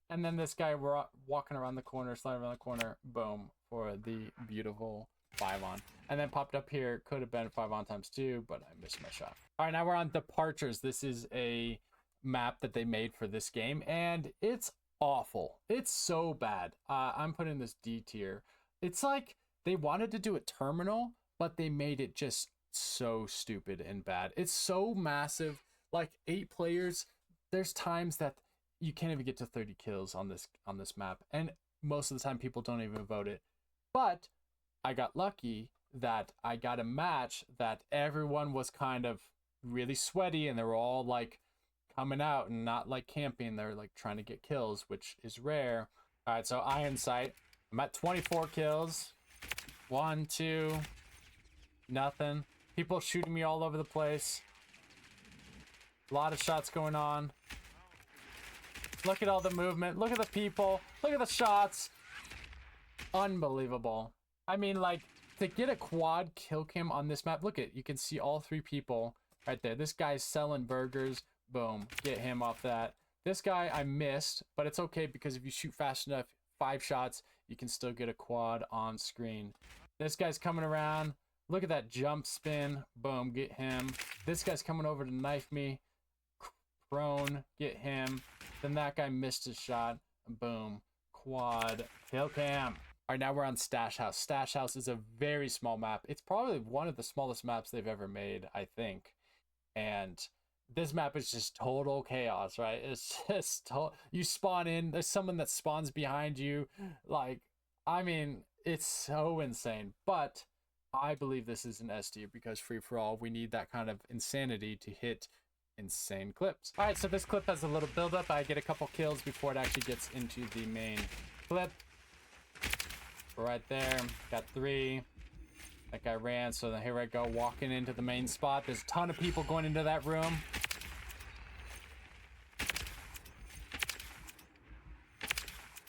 And then this guy, we're walking around the corner, sliding around the corner. Boom. For the beautiful 5-on. And then popped up here. Could have been 5-on ×2, but I missed my shot. All right, now we're on Departures. This is a map that they made for this game, and it's awful. It's so bad. I'm putting this D tier. It's like they wanted to do a terminal, but they made it just so stupid and bad. It's so massive, like 8 players. There's times that you can't even get to 30 kills on this map, and most of the time people don't even vote it. But I got lucky that I got a match that everyone was kind of really sweaty, and they were all like coming out and not like camping. They're like trying to get kills, which is rare. All right, so Iron Sight. I'm at 24 kills. 1, 2, nothing. People shooting me all over the place. A lot of shots going on. Look at all the movement. Look at the people. Look at the shots. Unbelievable. I mean, like, to get a quad kill cam on this map, look at, you can see all 3 people right there. This guy's selling burgers. Boom. Get him off that. This guy I missed, but it's okay because if you shoot fast enough, 5 shots, you can still get a quad on screen. This guy's coming around. Look at that jump spin. Boom. Get him. This guy's coming over to knife me. Prone. Get him. Then that guy missed his shot. Boom. Quad. Kill cam. All right, now we're on Stash House. Stash House is a very small map. It's probably one of the smallest maps they've ever made, I think. And this map is just total chaos, right? It's just you spawn in, there's someone that spawns behind you. Like, I mean, it's so insane. But I believe this is an S tier because free for all, we need that kind of insanity to hit insane clips. All right, so this clip has a little build up. I get a couple kills before it actually gets into the main clip. Right there, got 3. That guy ran, so then here I go, walking into the main spot. There's a ton of people going into that room.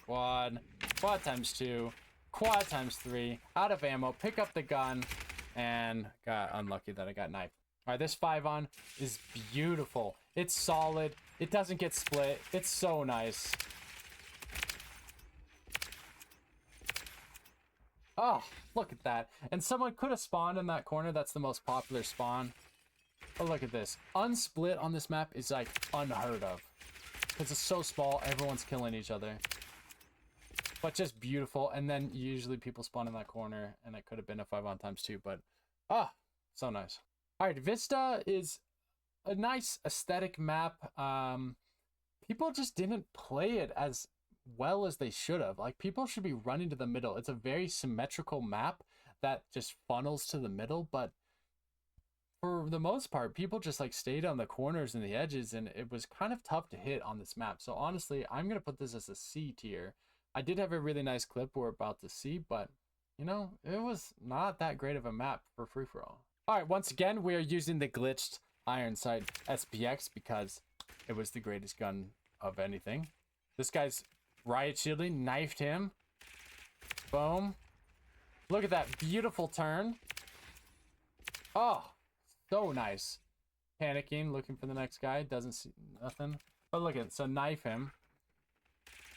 Quad ×2, quad ×3, out of ammo, pick up the gun, and got unlucky that I got knifed. All right, this 5-on is beautiful. It's solid. It doesn't get split. It's so nice. Oh, look at that. And someone could have spawned in that corner. That's the most popular spawn. Oh, look at this. Unsplit on this map is like unheard of. Because it's so small, everyone's killing each other. But just beautiful. And then usually people spawn in that corner, and it could have been a 5 on times 2, but so nice. All right, Vista is a nice aesthetic map. People just didn't play it as well as they should have. Like, people should be running to the middle. It's a very symmetrical map that just funnels to the middle, but for the most part, people just like stayed on the corners and the edges, and it was kind of tough to hit on this map. So honestly, I'm gonna put this as a C tier. I did have a really nice clip we're about to see, but you know, it was not that great of a map for free-for-all. All right, once again, we are using the glitched iron sight SPX because it was the greatest gun of anything. This guy's riot shielding, knifed him. Boom. Look at that beautiful turn. Oh, so nice. Panicking, looking for the next guy. Doesn't see nothing. But look at it. So knife him.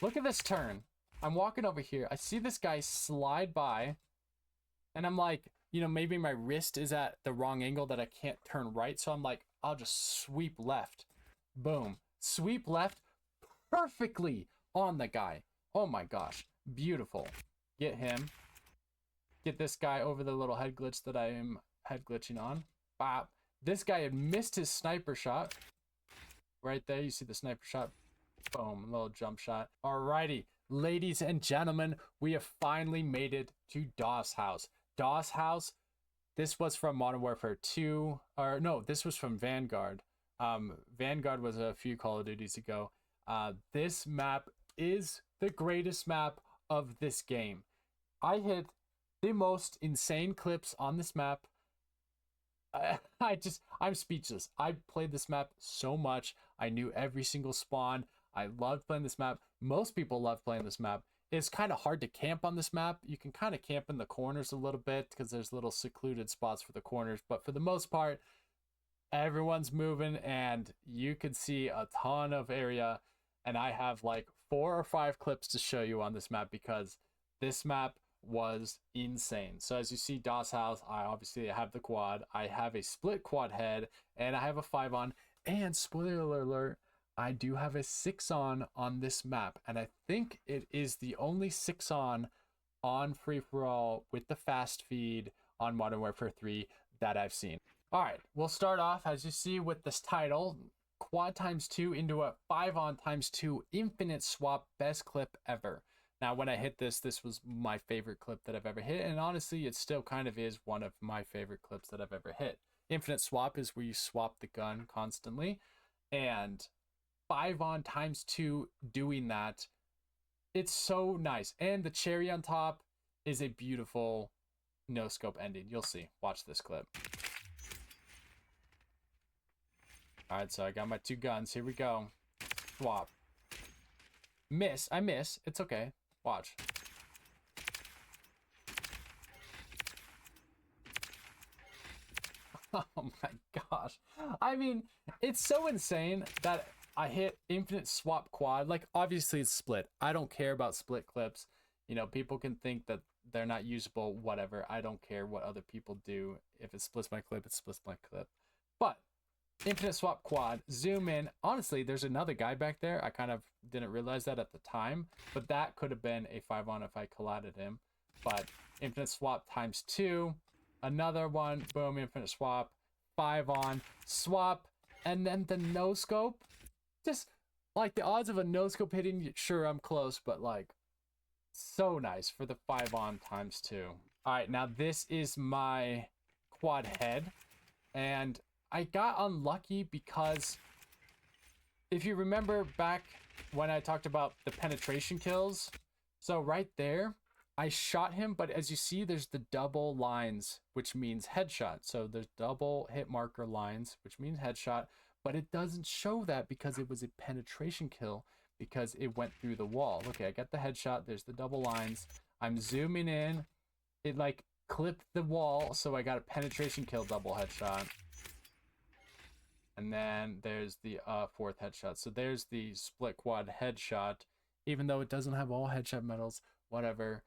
Look at this turn. I'm walking over here. I see this guy slide by. And I'm like, you know, maybe my wrist is at the wrong angle that I can't turn right. So I'm like, I'll just sweep left. Boom. Sweep left perfectly on the guy. Oh my gosh. Beautiful. Get him. Get this guy over the little head glitch that I am head glitching on. Bop. This guy had missed his sniper shot. Right there, you see the sniper shot. Boom, little jump shot. Alrighty, ladies and gentlemen, we have finally made it to DOS House. DOS House, this was from Modern Warfare 2, or no, this was from Vanguard. Vanguard was a few Call of Duties ago. This map is the greatest map of this game. I hit the most insane clips on this map. I'm speechless. I played this map so much. I knew every single spawn. I loved playing this map. Most people love playing this map. It's kind of hard to camp on this map. You can kind of camp in the corners a little bit because there's little secluded spots for the corners. But for the most part, everyone's moving and you could see a ton of area. And I have like 4 or 5 clips to show you on this map because this map was insane. So as you see, DOS House, I obviously have the quad, I have a split quad head, and I have a 5 on, and spoiler alert, I do have a 6 on this map, and I think it is the only 6 on free-for-all with the fast feed on Modern Warfare 3 that I've seen. All right, we'll start off, as you see, with this title, quad times 2 into a 5 on times 2 infinite swap, best clip ever. Now, when I hit this was my favorite clip that I've ever hit, and honestly, it still kind of is one of my favorite clips that I've ever hit. Infinite swap is where you swap the gun constantly, and 5 on times 2 doing that, it's so nice. And the cherry on top is a beautiful no-scope ending. You'll see. Watch this clip. All right, so I got my 2 guns. Here we go. Swap. Miss. I miss. It's okay. Watch. Oh my gosh. I mean, it's so insane that I hit infinite swap quad. Like, obviously it's split. I don't care about split clips. You know, people can think that they're not usable, whatever. I don't care what other people do. If it splits my clip, it splits my clip. But infinite swap quad, zoom in. Honestly, there's another guy back there. I kind of didn't realize that at the time, but that could have been a 5 on if I collided him. But infinite swap times 2, another one, boom, infinite swap, 5 on, swap, and then the no scope. Just like the odds of a no scope hitting, sure, I'm close, but like so nice for the 5 on times 2. All right, now this is my quad head, and I got unlucky because if you remember back when I talked about the penetration kills, so right there, I shot him, but as you see, there's the double lines, which means headshot. So there's double hit marker lines, which means headshot, but it doesn't show that because it was a penetration kill because it went through the wall. Okay, I got the headshot. There's the double lines. I'm zooming in. It like clipped the wall, so I got a penetration kill double headshot. And then there's the 4th headshot. So there's the split quad headshot. Even though it doesn't have all headshot medals, whatever.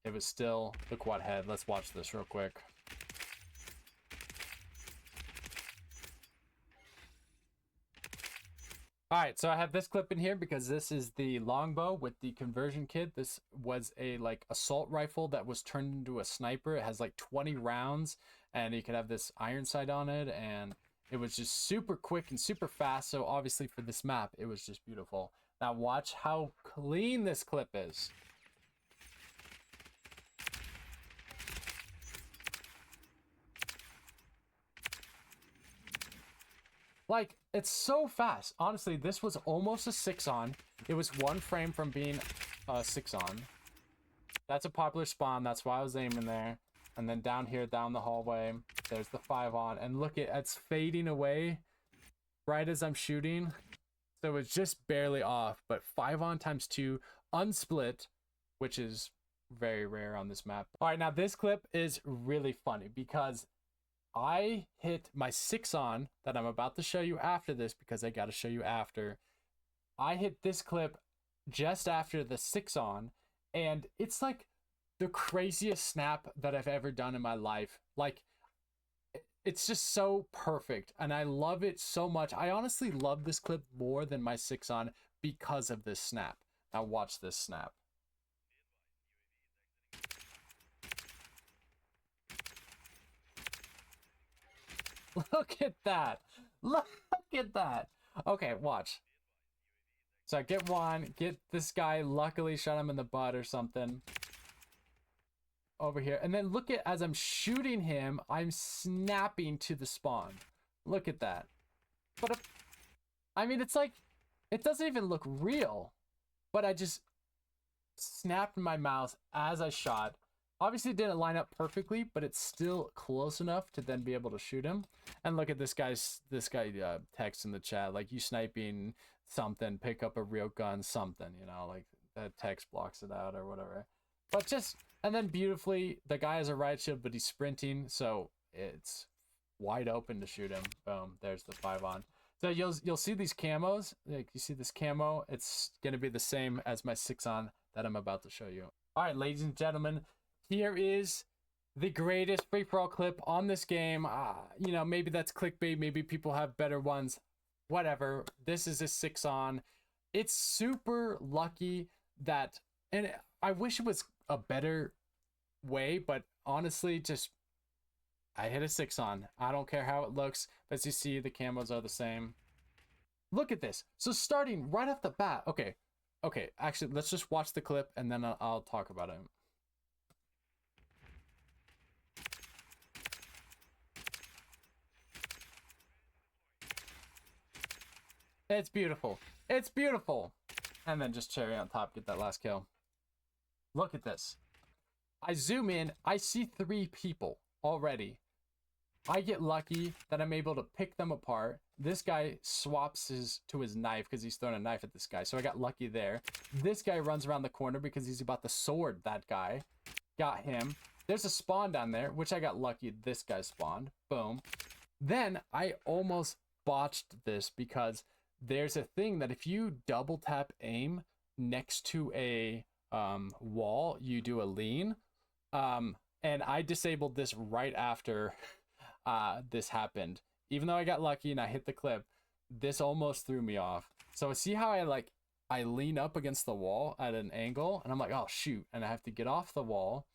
It was still the quad head. Let's watch this real quick. All right, so I have this clip in here because this is the longbow with the conversion kit. This was a like assault rifle that was turned into a sniper. It has like 20 rounds, and you could have this iron sight on it, and it was just super quick and super fast. So obviously for this map, it was just beautiful. Now watch how clean this clip is. Like, it's so fast. Honestly, this was almost a 6-on. It was one frame from being a 6-on. That's a popular spawn. That's why I was aiming there. And then down here, down the hallway, there's the 5-on. And look, it's fading away right as I'm shooting. So it's just barely off. But 5-on times 2, unsplit, which is very rare on this map. All right, now this clip is really funny because I hit my 6-on that I'm about to show you after this because I got to show you after. I hit this clip just after the 6-on, and it's like the craziest snap that I've ever done in my life. Like, it's just so perfect, and I love it so much. I honestly love this clip more than my 6-on because of this snap. Now watch this snap. Look at that. Look at that. Okay, watch. So I get one, get this guy, luckily shot him in the butt or something. Over here. And then look at, as I'm shooting him, I'm snapping to the spawn. Look at that. But, I mean, it's like, it doesn't even look real. But I just snapped my mouse as I shot. Obviously it didn't line up perfectly, but it's still close enough to then be able to shoot him. And look at this guy text in the chat, like, you sniping something, pick up a real gun, something, you know, like that text blocks it out or whatever. But just, and then beautifully, the guy has a riot shield, but he's sprinting, so it's wide open to shoot him. Boom, there's the 5-on. So you'll see these camos, like you see this camo, it's gonna be the same as my 6-on that I'm about to show you. All right, ladies and gentlemen, here is the greatest free-for-all clip on this game. You know, maybe that's clickbait, maybe people have better ones, whatever. This is a 6-on. It's super lucky that, and I wish it was a better way, but honestly, just, I hit a 6-on. I don't care how it looks. As you see, the camos are the same. Look at this. So starting right off the bat, okay, actually, let's just watch the clip and then I'll talk about it. It's beautiful. It's beautiful. And then just cherry on top, get that last kill. Look at this. I zoom in, I see 3 people already. I get lucky that I'm able to pick them apart. This guy swaps to his knife because he's throwing a knife at this guy. So I got lucky there. This guy runs around the corner because he's about to sword that guy. Got him. There's a spawn down there, which I got lucky this guy spawned. Boom. Then I almost botched this because there's a thing that if you double tap aim next to a wall, you do a lean. And I disabled this right after this happened. Even though I got lucky and I hit the clip, this almost threw me off. So see how I lean up against the wall at an angle, and I'm like, oh shoot, and I have to get off the wall.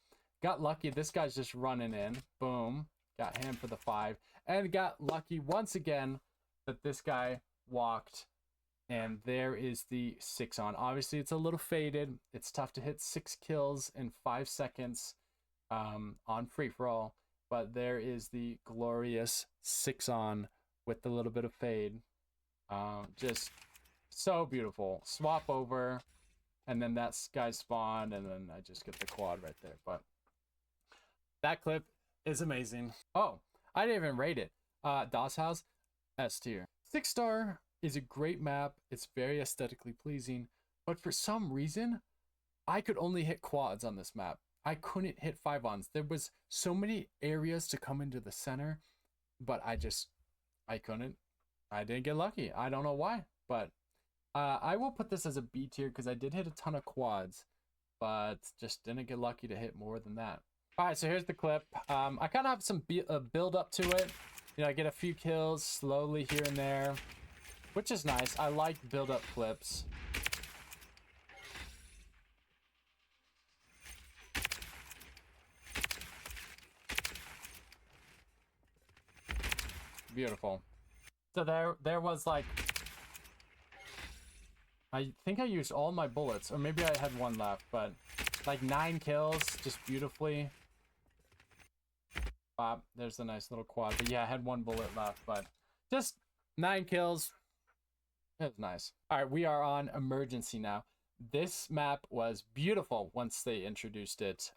Got lucky, this guy's just running in. Boom, got him for the 5, and got lucky once again that this guy walked, and there is the 6-on. Obviously it's a little faded. It's tough to hit 6 kills in 5 seconds on free-for-all, but there is the glorious 6-on with a little bit of fade. Just so beautiful. Swap over, and then that guy spawned, and then I just get the quad right there. But that clip is amazing. Oh, I didn't even rate it. DOS House, S tier. 6-star is a great map. It's very aesthetically pleasing, but for some reason, I could only hit quads on this map. I couldn't hit 5-ons. There was so many areas to come into the center, but I couldn't. I didn't get lucky. I don't know why, but I will put this as a B tier because I did hit a ton of quads, but just didn't get lucky to hit more than that. All right, so here's the clip. I kind of have some build up to it. You know, I get a few kills slowly here and there. which is nice. I like build-up clips. Beautiful. So there was like, I think I used all my bullets, or maybe I had one left, but like 9 kills, just beautifully. There's a nice little quad, but yeah, I had 1 bullet left, but just 9 kills. It was nice. All right, we are on emergency now. This map was beautiful once they introduced it.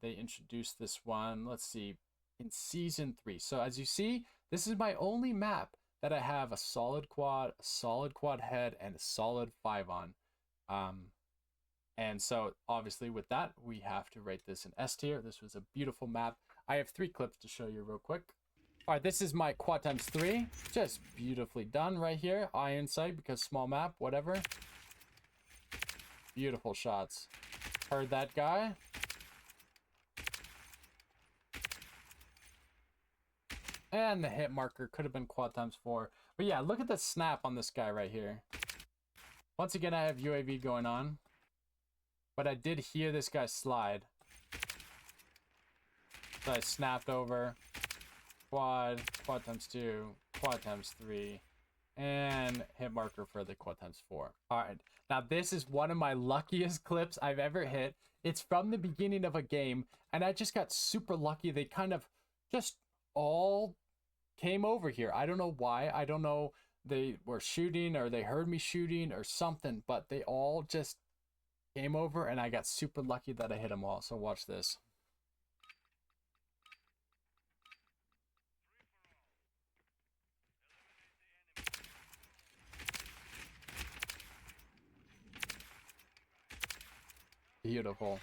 They introduced this one, let's see, in season 3. So as you see, this is my only map that I have a solid quad head, and a solid 5 on. And so obviously with that, we have to rate this an S tier. This was a beautiful map. I have 3 clips to show you real quick. All right, this is my quad times 3. Just beautifully done right here. Iron sight because small map, whatever. Beautiful shots. Heard that guy. And the hit marker could have been quad times 4. But yeah, look at the snap on this guy right here. Once again, I have UAV going on. But I did hear this guy slide. So I snapped over. Quad times 2, quad times 3. And hit marker for the quad times 4. Alright, now this is one of my luckiest clips I've ever hit. It's from the beginning of a game. And I just got super lucky. They kind of just all came over here. I don't know why. I don't know, they were shooting or they heard me shooting or something, but they all just came over and I got super lucky that I hit them all. So watch this. Beautiful.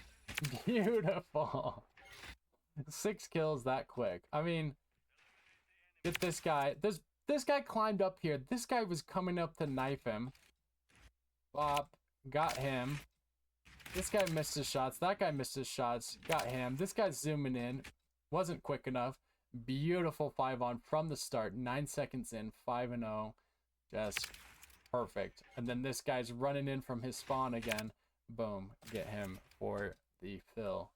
Beautiful. 6 kills that quick. I mean, get this guy. This guy climbed up here. This guy was coming up to knife him. Bop. Got him. This guy missed his shots. That guy missed his shots. Got him. This guy's zooming in. Wasn't quick enough. Beautiful 5 on from the start. 9 seconds in. 5-0. Just perfect. And then this guy's running in from his spawn again. Boom. Get him for the fill.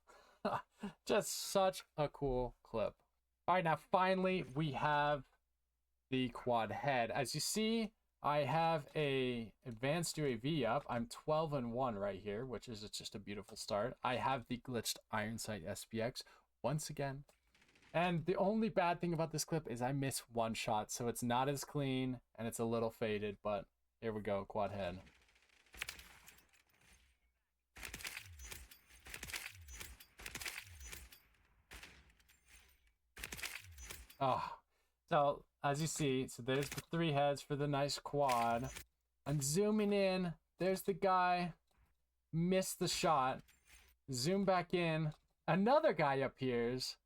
Just such a cool clip. All right, now finally we have the quad head. As you see, I have a advanced UAV up. I'm 12-1 right here, which is just a beautiful start. I have the glitched iron sight SPX once again. And the only bad thing about this clip is I miss 1 shot, so it's not as clean and it's a little faded, but here we go, quad head. Oh, so as you see, so there's the 3 heads for the nice quad. I'm zooming in. There's the guy. Missed the shot. Zoom back in. Another guy appears.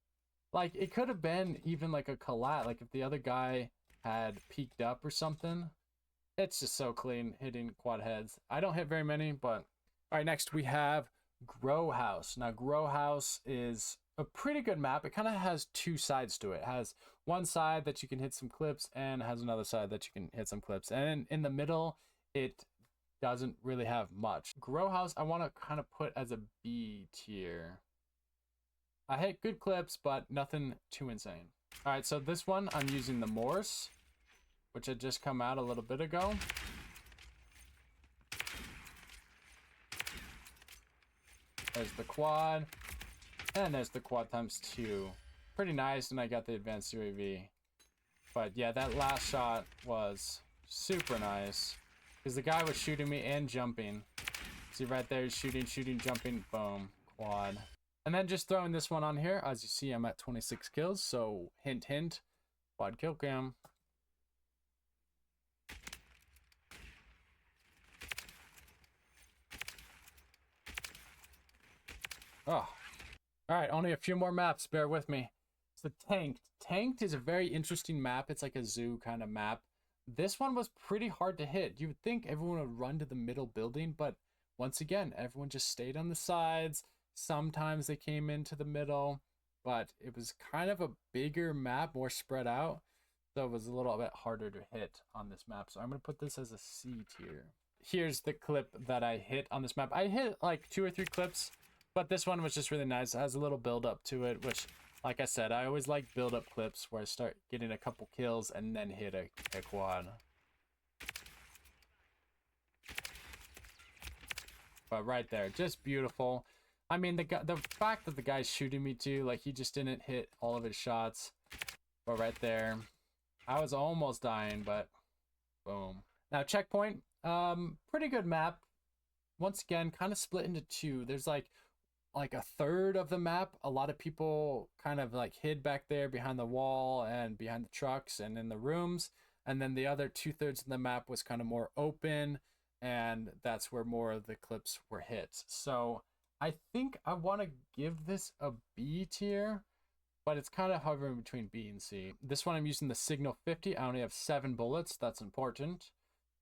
Like, it could have been even like a collat. Like, if the other guy had peeked up or something. It's just so clean hitting quad heads. I don't hit very many, but... All right, next we have Grow House. Now, Grow House is a pretty good map. It kind of has 2 sides to it. It has one side that you can hit some clips and has another side that you can hit some clips. And in the middle, it doesn't really have much. Grow House, I want to kind of put as a B tier. I hit good clips, but nothing too insane. All right, so this one, I'm using the Morse, which had just come out a little bit ago. There's the quad. And there's the quad times 2. Pretty nice, and I got the advanced UAV. But yeah, that last shot was super nice. Because the guy was shooting me and jumping. See right there, shooting, jumping, boom, quad. And then just throwing this one on here. As you see, I'm at 26 kills, so hint, hint, quad kill cam. Oh. Alright, only a few more maps, bear with me. So Tanked. Tanked is a very interesting map. It's like a zoo kind of map. This one was pretty hard to hit. You would think everyone would run to the middle building, but once again, everyone just stayed on the sides. Sometimes they came into the middle, but it was kind of a bigger map, more spread out. So it was a little bit harder to hit on this map. So I'm going to put this as a C tier. Here's the clip that I hit on this map. I hit like 2 or 3 clips, but this one was just really nice. It has a little build up to it, which, like I said, I always like build up clips where I start getting a couple kills and then hit a quad. But right there, just beautiful. I mean, the fact that the guy's shooting me too, like he just didn't hit all of his shots. But right there, I was almost dying, but boom. Now checkpoint, pretty good map. Once again, kind of split into 2. There's like a third of the map. A lot of people kind of like hid back there behind the wall and behind the trucks and in the rooms. And then the other 2/3 of the map was kind of more open, and that's where more of the clips were hit. So I think I want to give this a B tier, but it's kind of hovering between B and C. This one I'm using the Signal 50. I only have 7 bullets. That's important.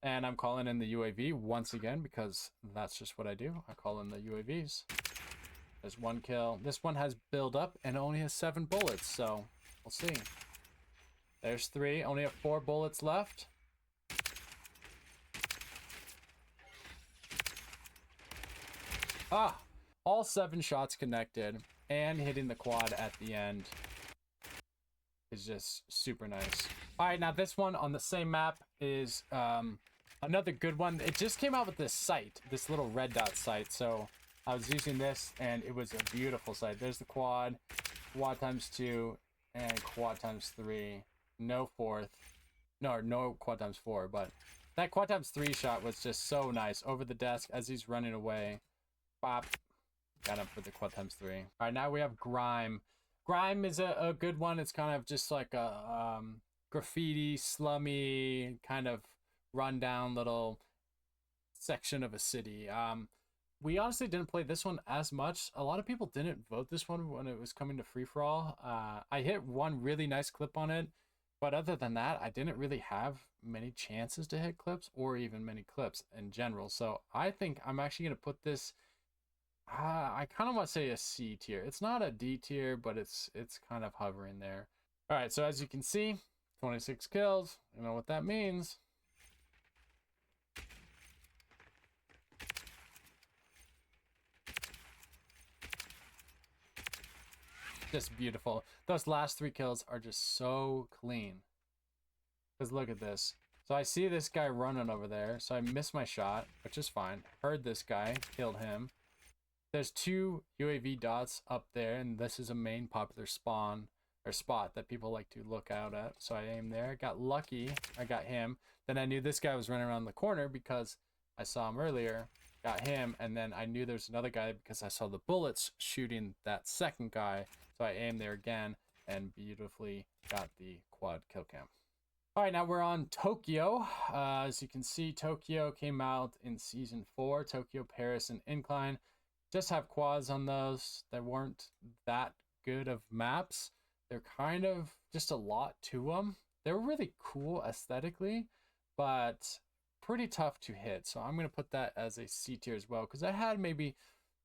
And I'm calling in the UAV once again because that's just what I do. I call in the UAVs. There's 1 kill. This one has build up and only has 7 bullets, so we'll see. There's 3. Only have 4 bullets left. Ah! All 7 shots connected and hitting the quad at the end is just super nice. All right, now this one on the same map is another good one. It just came out with this sight, this little red dot sight. So I was using this and it was a beautiful sight. There's the quad, quad ×2, and quad ×3. No fourth. No quad ×4, but that quad ×3 shot was just so nice over the desk as he's running away. Bop. Got him for the quad ×3. All right, now we have Grime. Grime is a good one. It's kind of just like a graffiti, slummy, kind of rundown little section of a city. We honestly didn't play this one as much. A lot of people didn't vote this one when it was coming to free-for-all. I hit 1 really nice clip on it, but other than that, I didn't really have many chances to hit clips or even many clips in general. So I think I'm actually going to put this, I kind of want to say a C tier. It's not a D tier, but it's kind of hovering there. All right, so as you can see, 26 kills. You know what that means. Just beautiful. Those last 3 kills are just so clean. Because look at this. So I see this guy running over there. So I missed my shot, which is fine. Heard this guy, killed him. There's 2 UAV dots up there, and this is a main popular spawn or spot that people like to look out at. So I aimed there, got lucky, I got him. Then I knew this guy was running around the corner because I saw him earlier, got him, and then I knew there's another guy because I saw the bullets shooting that second guy. So I aimed there again and beautifully got the quad kill cam. All right, now we're on Tokyo. As you can see, Tokyo came out in season 4. Tokyo, Paris, and Incline. Just have quads on those. They weren't that good of maps. They're kind of just a lot to them. They were really cool aesthetically, but pretty tough to hit. So I'm going to put that as a C tier as well, because I had maybe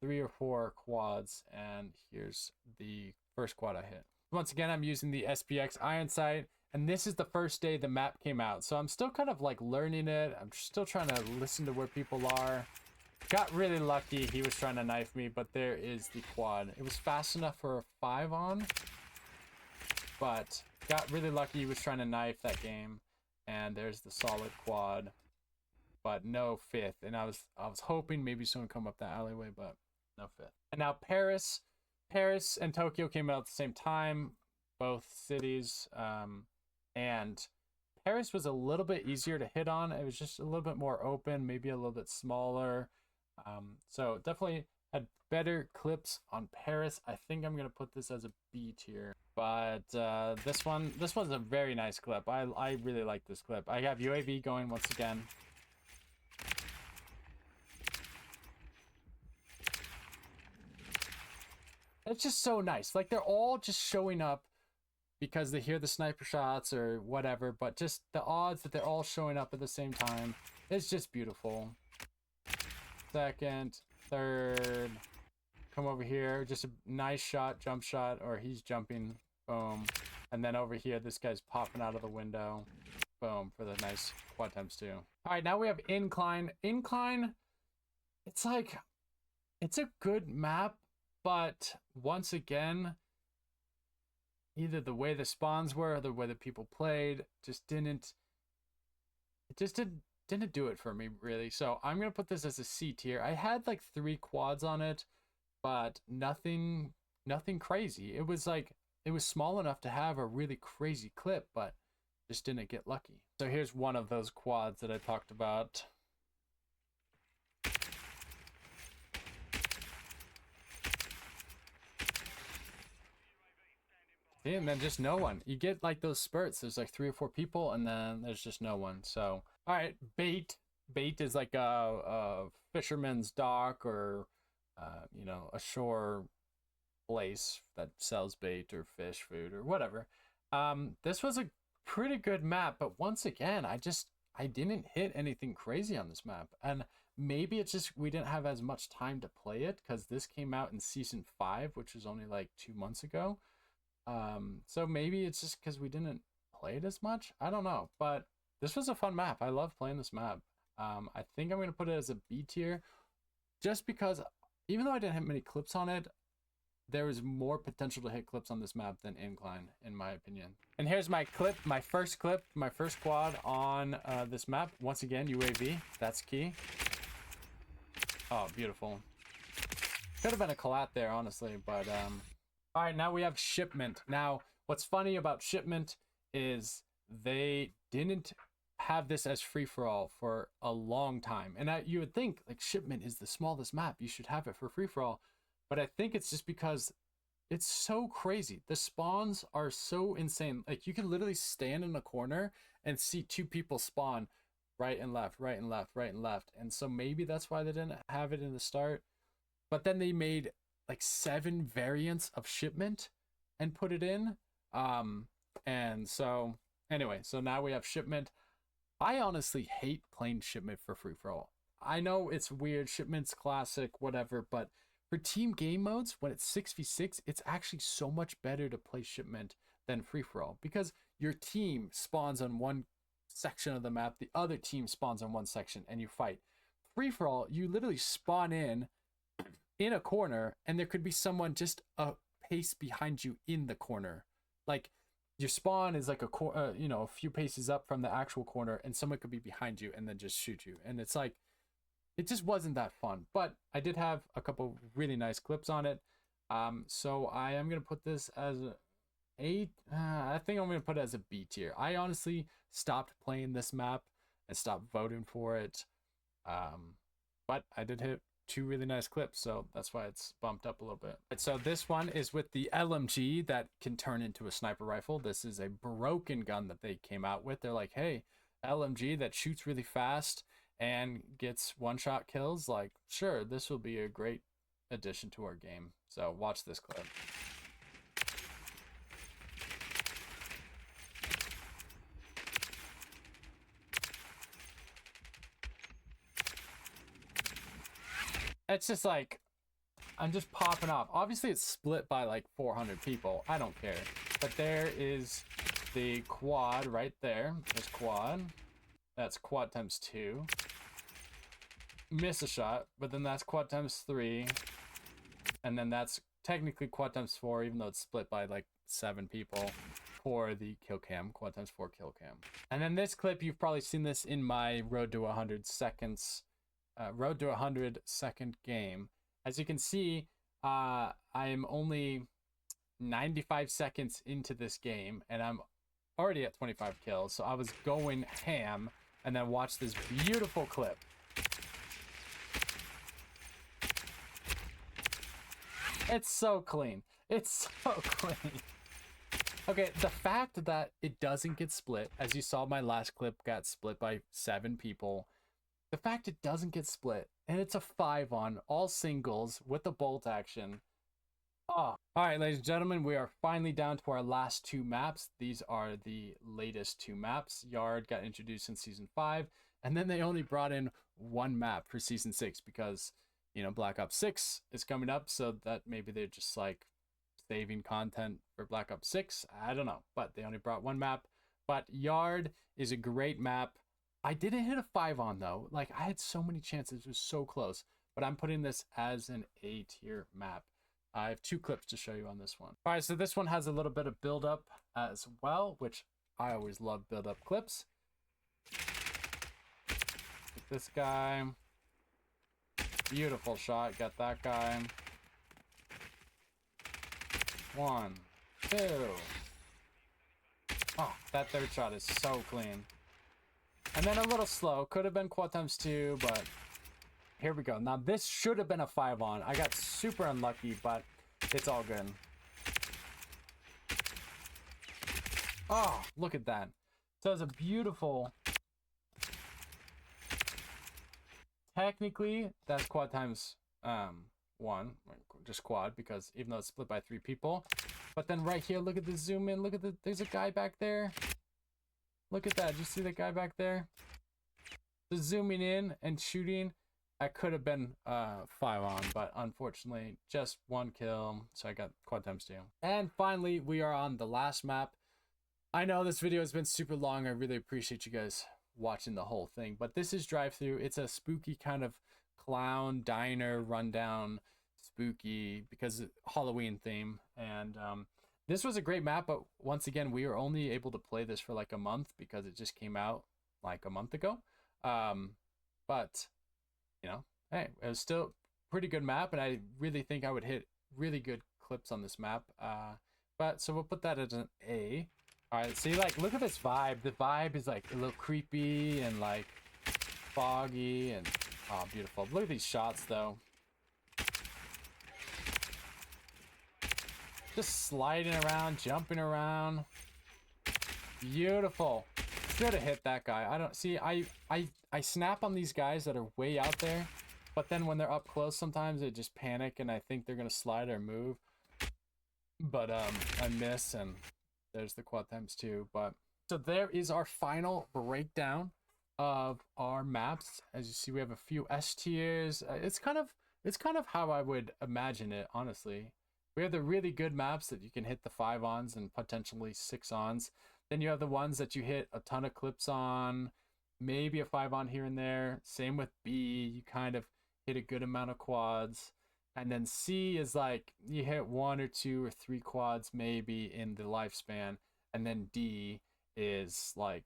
3 or 4 quads, and here's the first quad I hit. Once again, I'm using the SPX iron sight, and this is the first day the map came out. So I'm still kind of like learning it. I'm still trying to listen to where people are. Got really lucky. He was trying to knife me, but there is the quad. It was fast enough for a 5 on, but got really lucky. He was trying to knife that game, and there's the solid quad, but no 5th. And I was hoping maybe someone come up that alleyway, but no 5th. And now Paris and Tokyo came out at the same time, both cities, and Paris was a little bit easier to hit on. It was just a little bit more open, maybe a little bit smaller. So definitely had better clips on Paris. I think I'm gonna put this as a B tier, but this one's a very nice clip. I really like this clip. I have UAV going once again. It's just so nice. Like, they're all just showing up because they hear the sniper shots or whatever, but just the odds that they're all showing up at the same time is just beautiful. Second, third, come over here, just a nice shot, jump shot, or he's jumping, boom. And then over here, this guy's popping out of the window. Boom, for the nice quad times 2. All right, now we have incline. Incline, it's like, it's a good map, but once again, either the way the spawns were or the way that people played just didn't do it for me, really. So I'm gonna put this as a C tier. I had like 3 quads on it, but nothing crazy. It was like, it was small enough to have a really crazy clip, but just didn't get lucky. So here's one of those quads that I talked about. See, and then just no one. You get like those spurts. There's like 3 or 4 people, and then there's just no one. So, all right, bait. Bait is like a fisherman's dock or, you know, a shore place that sells bait or fish food or whatever. This was a pretty good map, but once again, I didn't hit anything crazy on this map. And maybe it's just we didn't have as much time to play it because this came out in season 5, which was only like 2 months ago. So maybe it's just because we didn't play it as much. I don't know, but this was a fun map. I love playing this map. I think I'm going to put it as a B tier just because even though I didn't have many clips on it, there was more potential to hit clips on this map than incline, in my opinion. And here's my clip, my first quad on this map. Once again, UAV, that's key. Oh, beautiful. Could have been a collat there, honestly, but all right, now we have shipment. Now, what's funny about shipment is they didn't have this as free-for-all for a long time. And you would think, like, shipment is the smallest map. You should have it for free-for-all. But I think it's just because it's so crazy. The spawns are so insane. Like, you can literally stand in a corner and see 2 people spawn right and left, right and left, right and left. And so maybe that's why they didn't have it in the start. But then they made like 7 variants of shipment and put it in. And so anyway, so now we have shipment. I honestly hate playing shipment for free-for-all. I know it's weird, shipment's classic, whatever, but for team game modes, when it's 6v6, it's actually so much better to play shipment than free-for-all because your team spawns on one section of the map, the other team spawns on one section, and you fight. Free-for-all, you literally spawn in a corner, and there could be someone just a pace behind you in the corner. Like, your spawn is like a few paces up from the actual corner, and someone could be behind you and then just shoot you. And it's like, it just wasn't that fun. But I did have a couple really nice clips on it. So I am gonna put this as I think I'm gonna put it as a B tier. I honestly stopped playing this map and stopped voting for it. But I did hit 2 really nice clips, so that's why it's bumped up a little bit. So this one is with the LMG that can turn into a sniper rifle. This is a broken gun that they came out with. They're like, hey, LMG that shoots really fast and gets one-shot kills. Like, sure, this will be a great addition to our game. So watch this clip. It's just like, I'm just popping off. Obviously, it's split by like 400 people. I don't care. But there is the quad right there. There's quad. That's quad times 2. Miss a shot, but then that's quad times 3. And then that's technically quad times 4, even though it's split by like 7 people for the kill cam. Quad times 4 kill cam. And then this clip, you've probably seen this in my Road to 100 seconds. Road to 100 second game. As you can see, I am only 95 seconds into this game, and I'm already at 25 kills. So I was going ham, and then watch this beautiful clip. It's so clean. It's so clean. Okay, the fact that it doesn't get split, as you saw, my last clip got split by 7 people. The fact it doesn't get split, and it's a 5 on all singles with the bolt action. Oh. All right, ladies and gentlemen, we are finally down to our last 2 maps. These are the latest 2 maps. Yard got introduced in season 5, and then they only brought in 1 map for season 6 because, you know, Black Ops 6 is coming up, so that maybe they're just like, saving content for Black Ops 6. I don't know, but they only brought one map. But Yard is a great map. I didn't hit a 5 on though. Like, I had so many chances. It was so close. But I'm putting this as an A tier map. I have 2 clips to show you on this one. All right, so this one has a little bit of build up as well, which I always love build up clips. Get this guy. Beautiful shot. Got that guy. 1, 2. Oh, that third shot is so clean. And then a little slow. Could have been quad times 2, but here we go. Now this should have been a 5 on. I got super unlucky, but it's all good. Oh, look at that. So it's a beautiful... Technically, that's quad times 1. Just quad, because even though it's split by 3 people. But then right here, look at the zoom in. Look at the... There's a guy back there. Look at that. Did you see that guy back there? The zooming in and shooting. I could have been 5 on, but unfortunately, just 1 kill. So I got quad times 2. And finally, we are on the last map. I know this video has been super long. I really appreciate you guys watching the whole thing, but this is drive-through. It's a spooky kind of clown diner rundown, spooky because Halloween theme. And this was a great map, but once again, we were only able to play this for like a month because it just came out like a month ago. But you know, hey, it was still a pretty good map, and I really think I would hit really good clips on this map. But so we'll put that as an A. All right, see, like, look at this vibe. The vibe is like a little creepy and like foggy and oh, beautiful. Look at these shots though. Just sliding around, jumping around. Beautiful. Should have hit that guy. I don't see. I snap on these guys that are way out there, but then when they're up close, sometimes they just panic and I think they're gonna slide or move. But I miss, and there's the quad times 2. But so there is our final breakdown of our maps. As you see, we have a few S tiers. It's kind of how I would imagine it, honestly. We have the really good maps that you can hit the 5 ons and potentially 6 ons. Then you have the ones that you hit a ton of clips on, maybe a 5 on here and there. Same with B, you kind of hit a good amount of quads. And then C is like you hit 1 or 2 or 3 quads maybe in the lifespan. And then D is like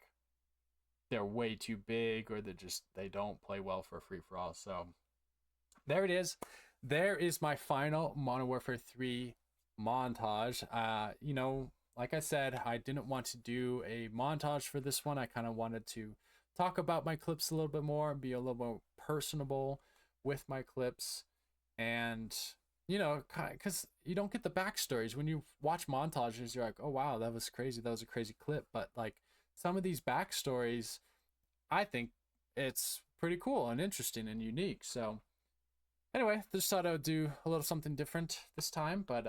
they're way too big, or they don't play well for a free-for-all. So there it is. There is my final Modern Warfare 3 montage. You know, like I said, I didn't want to do a montage for this one. I kind of wanted to talk about my clips a little bit more and be a little more personable with my clips. And, you know, because you don't get the backstories. When you watch montages, you're like, oh, wow, that was crazy. That was a crazy clip. But, like, some of these backstories, I think it's pretty cool and interesting and unique. So, anyway, just thought I would do a little something different this time. But,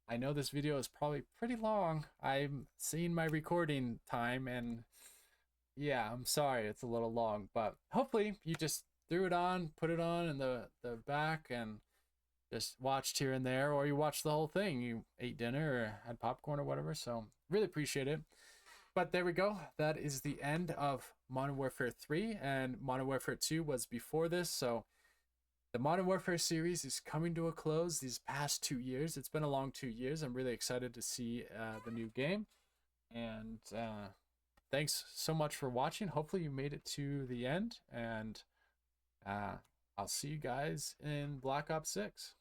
I know this video is probably pretty long. I'm seeing my recording time, and yeah, I'm sorry it's a little long, but hopefully you just threw it on, put it on in the back, and just watched here and there, or you watched the whole thing. You ate dinner or had popcorn or whatever, so really appreciate it. But there we go. That is the end of Modern Warfare 3, and Modern Warfare 2 was before this, so the Modern Warfare series is coming to a close these past 2 years. It's been a long 2 years. I'm really excited to see the new game. And thanks so much for watching. Hopefully you made it to the end. And I'll see you guys in Black Ops 6.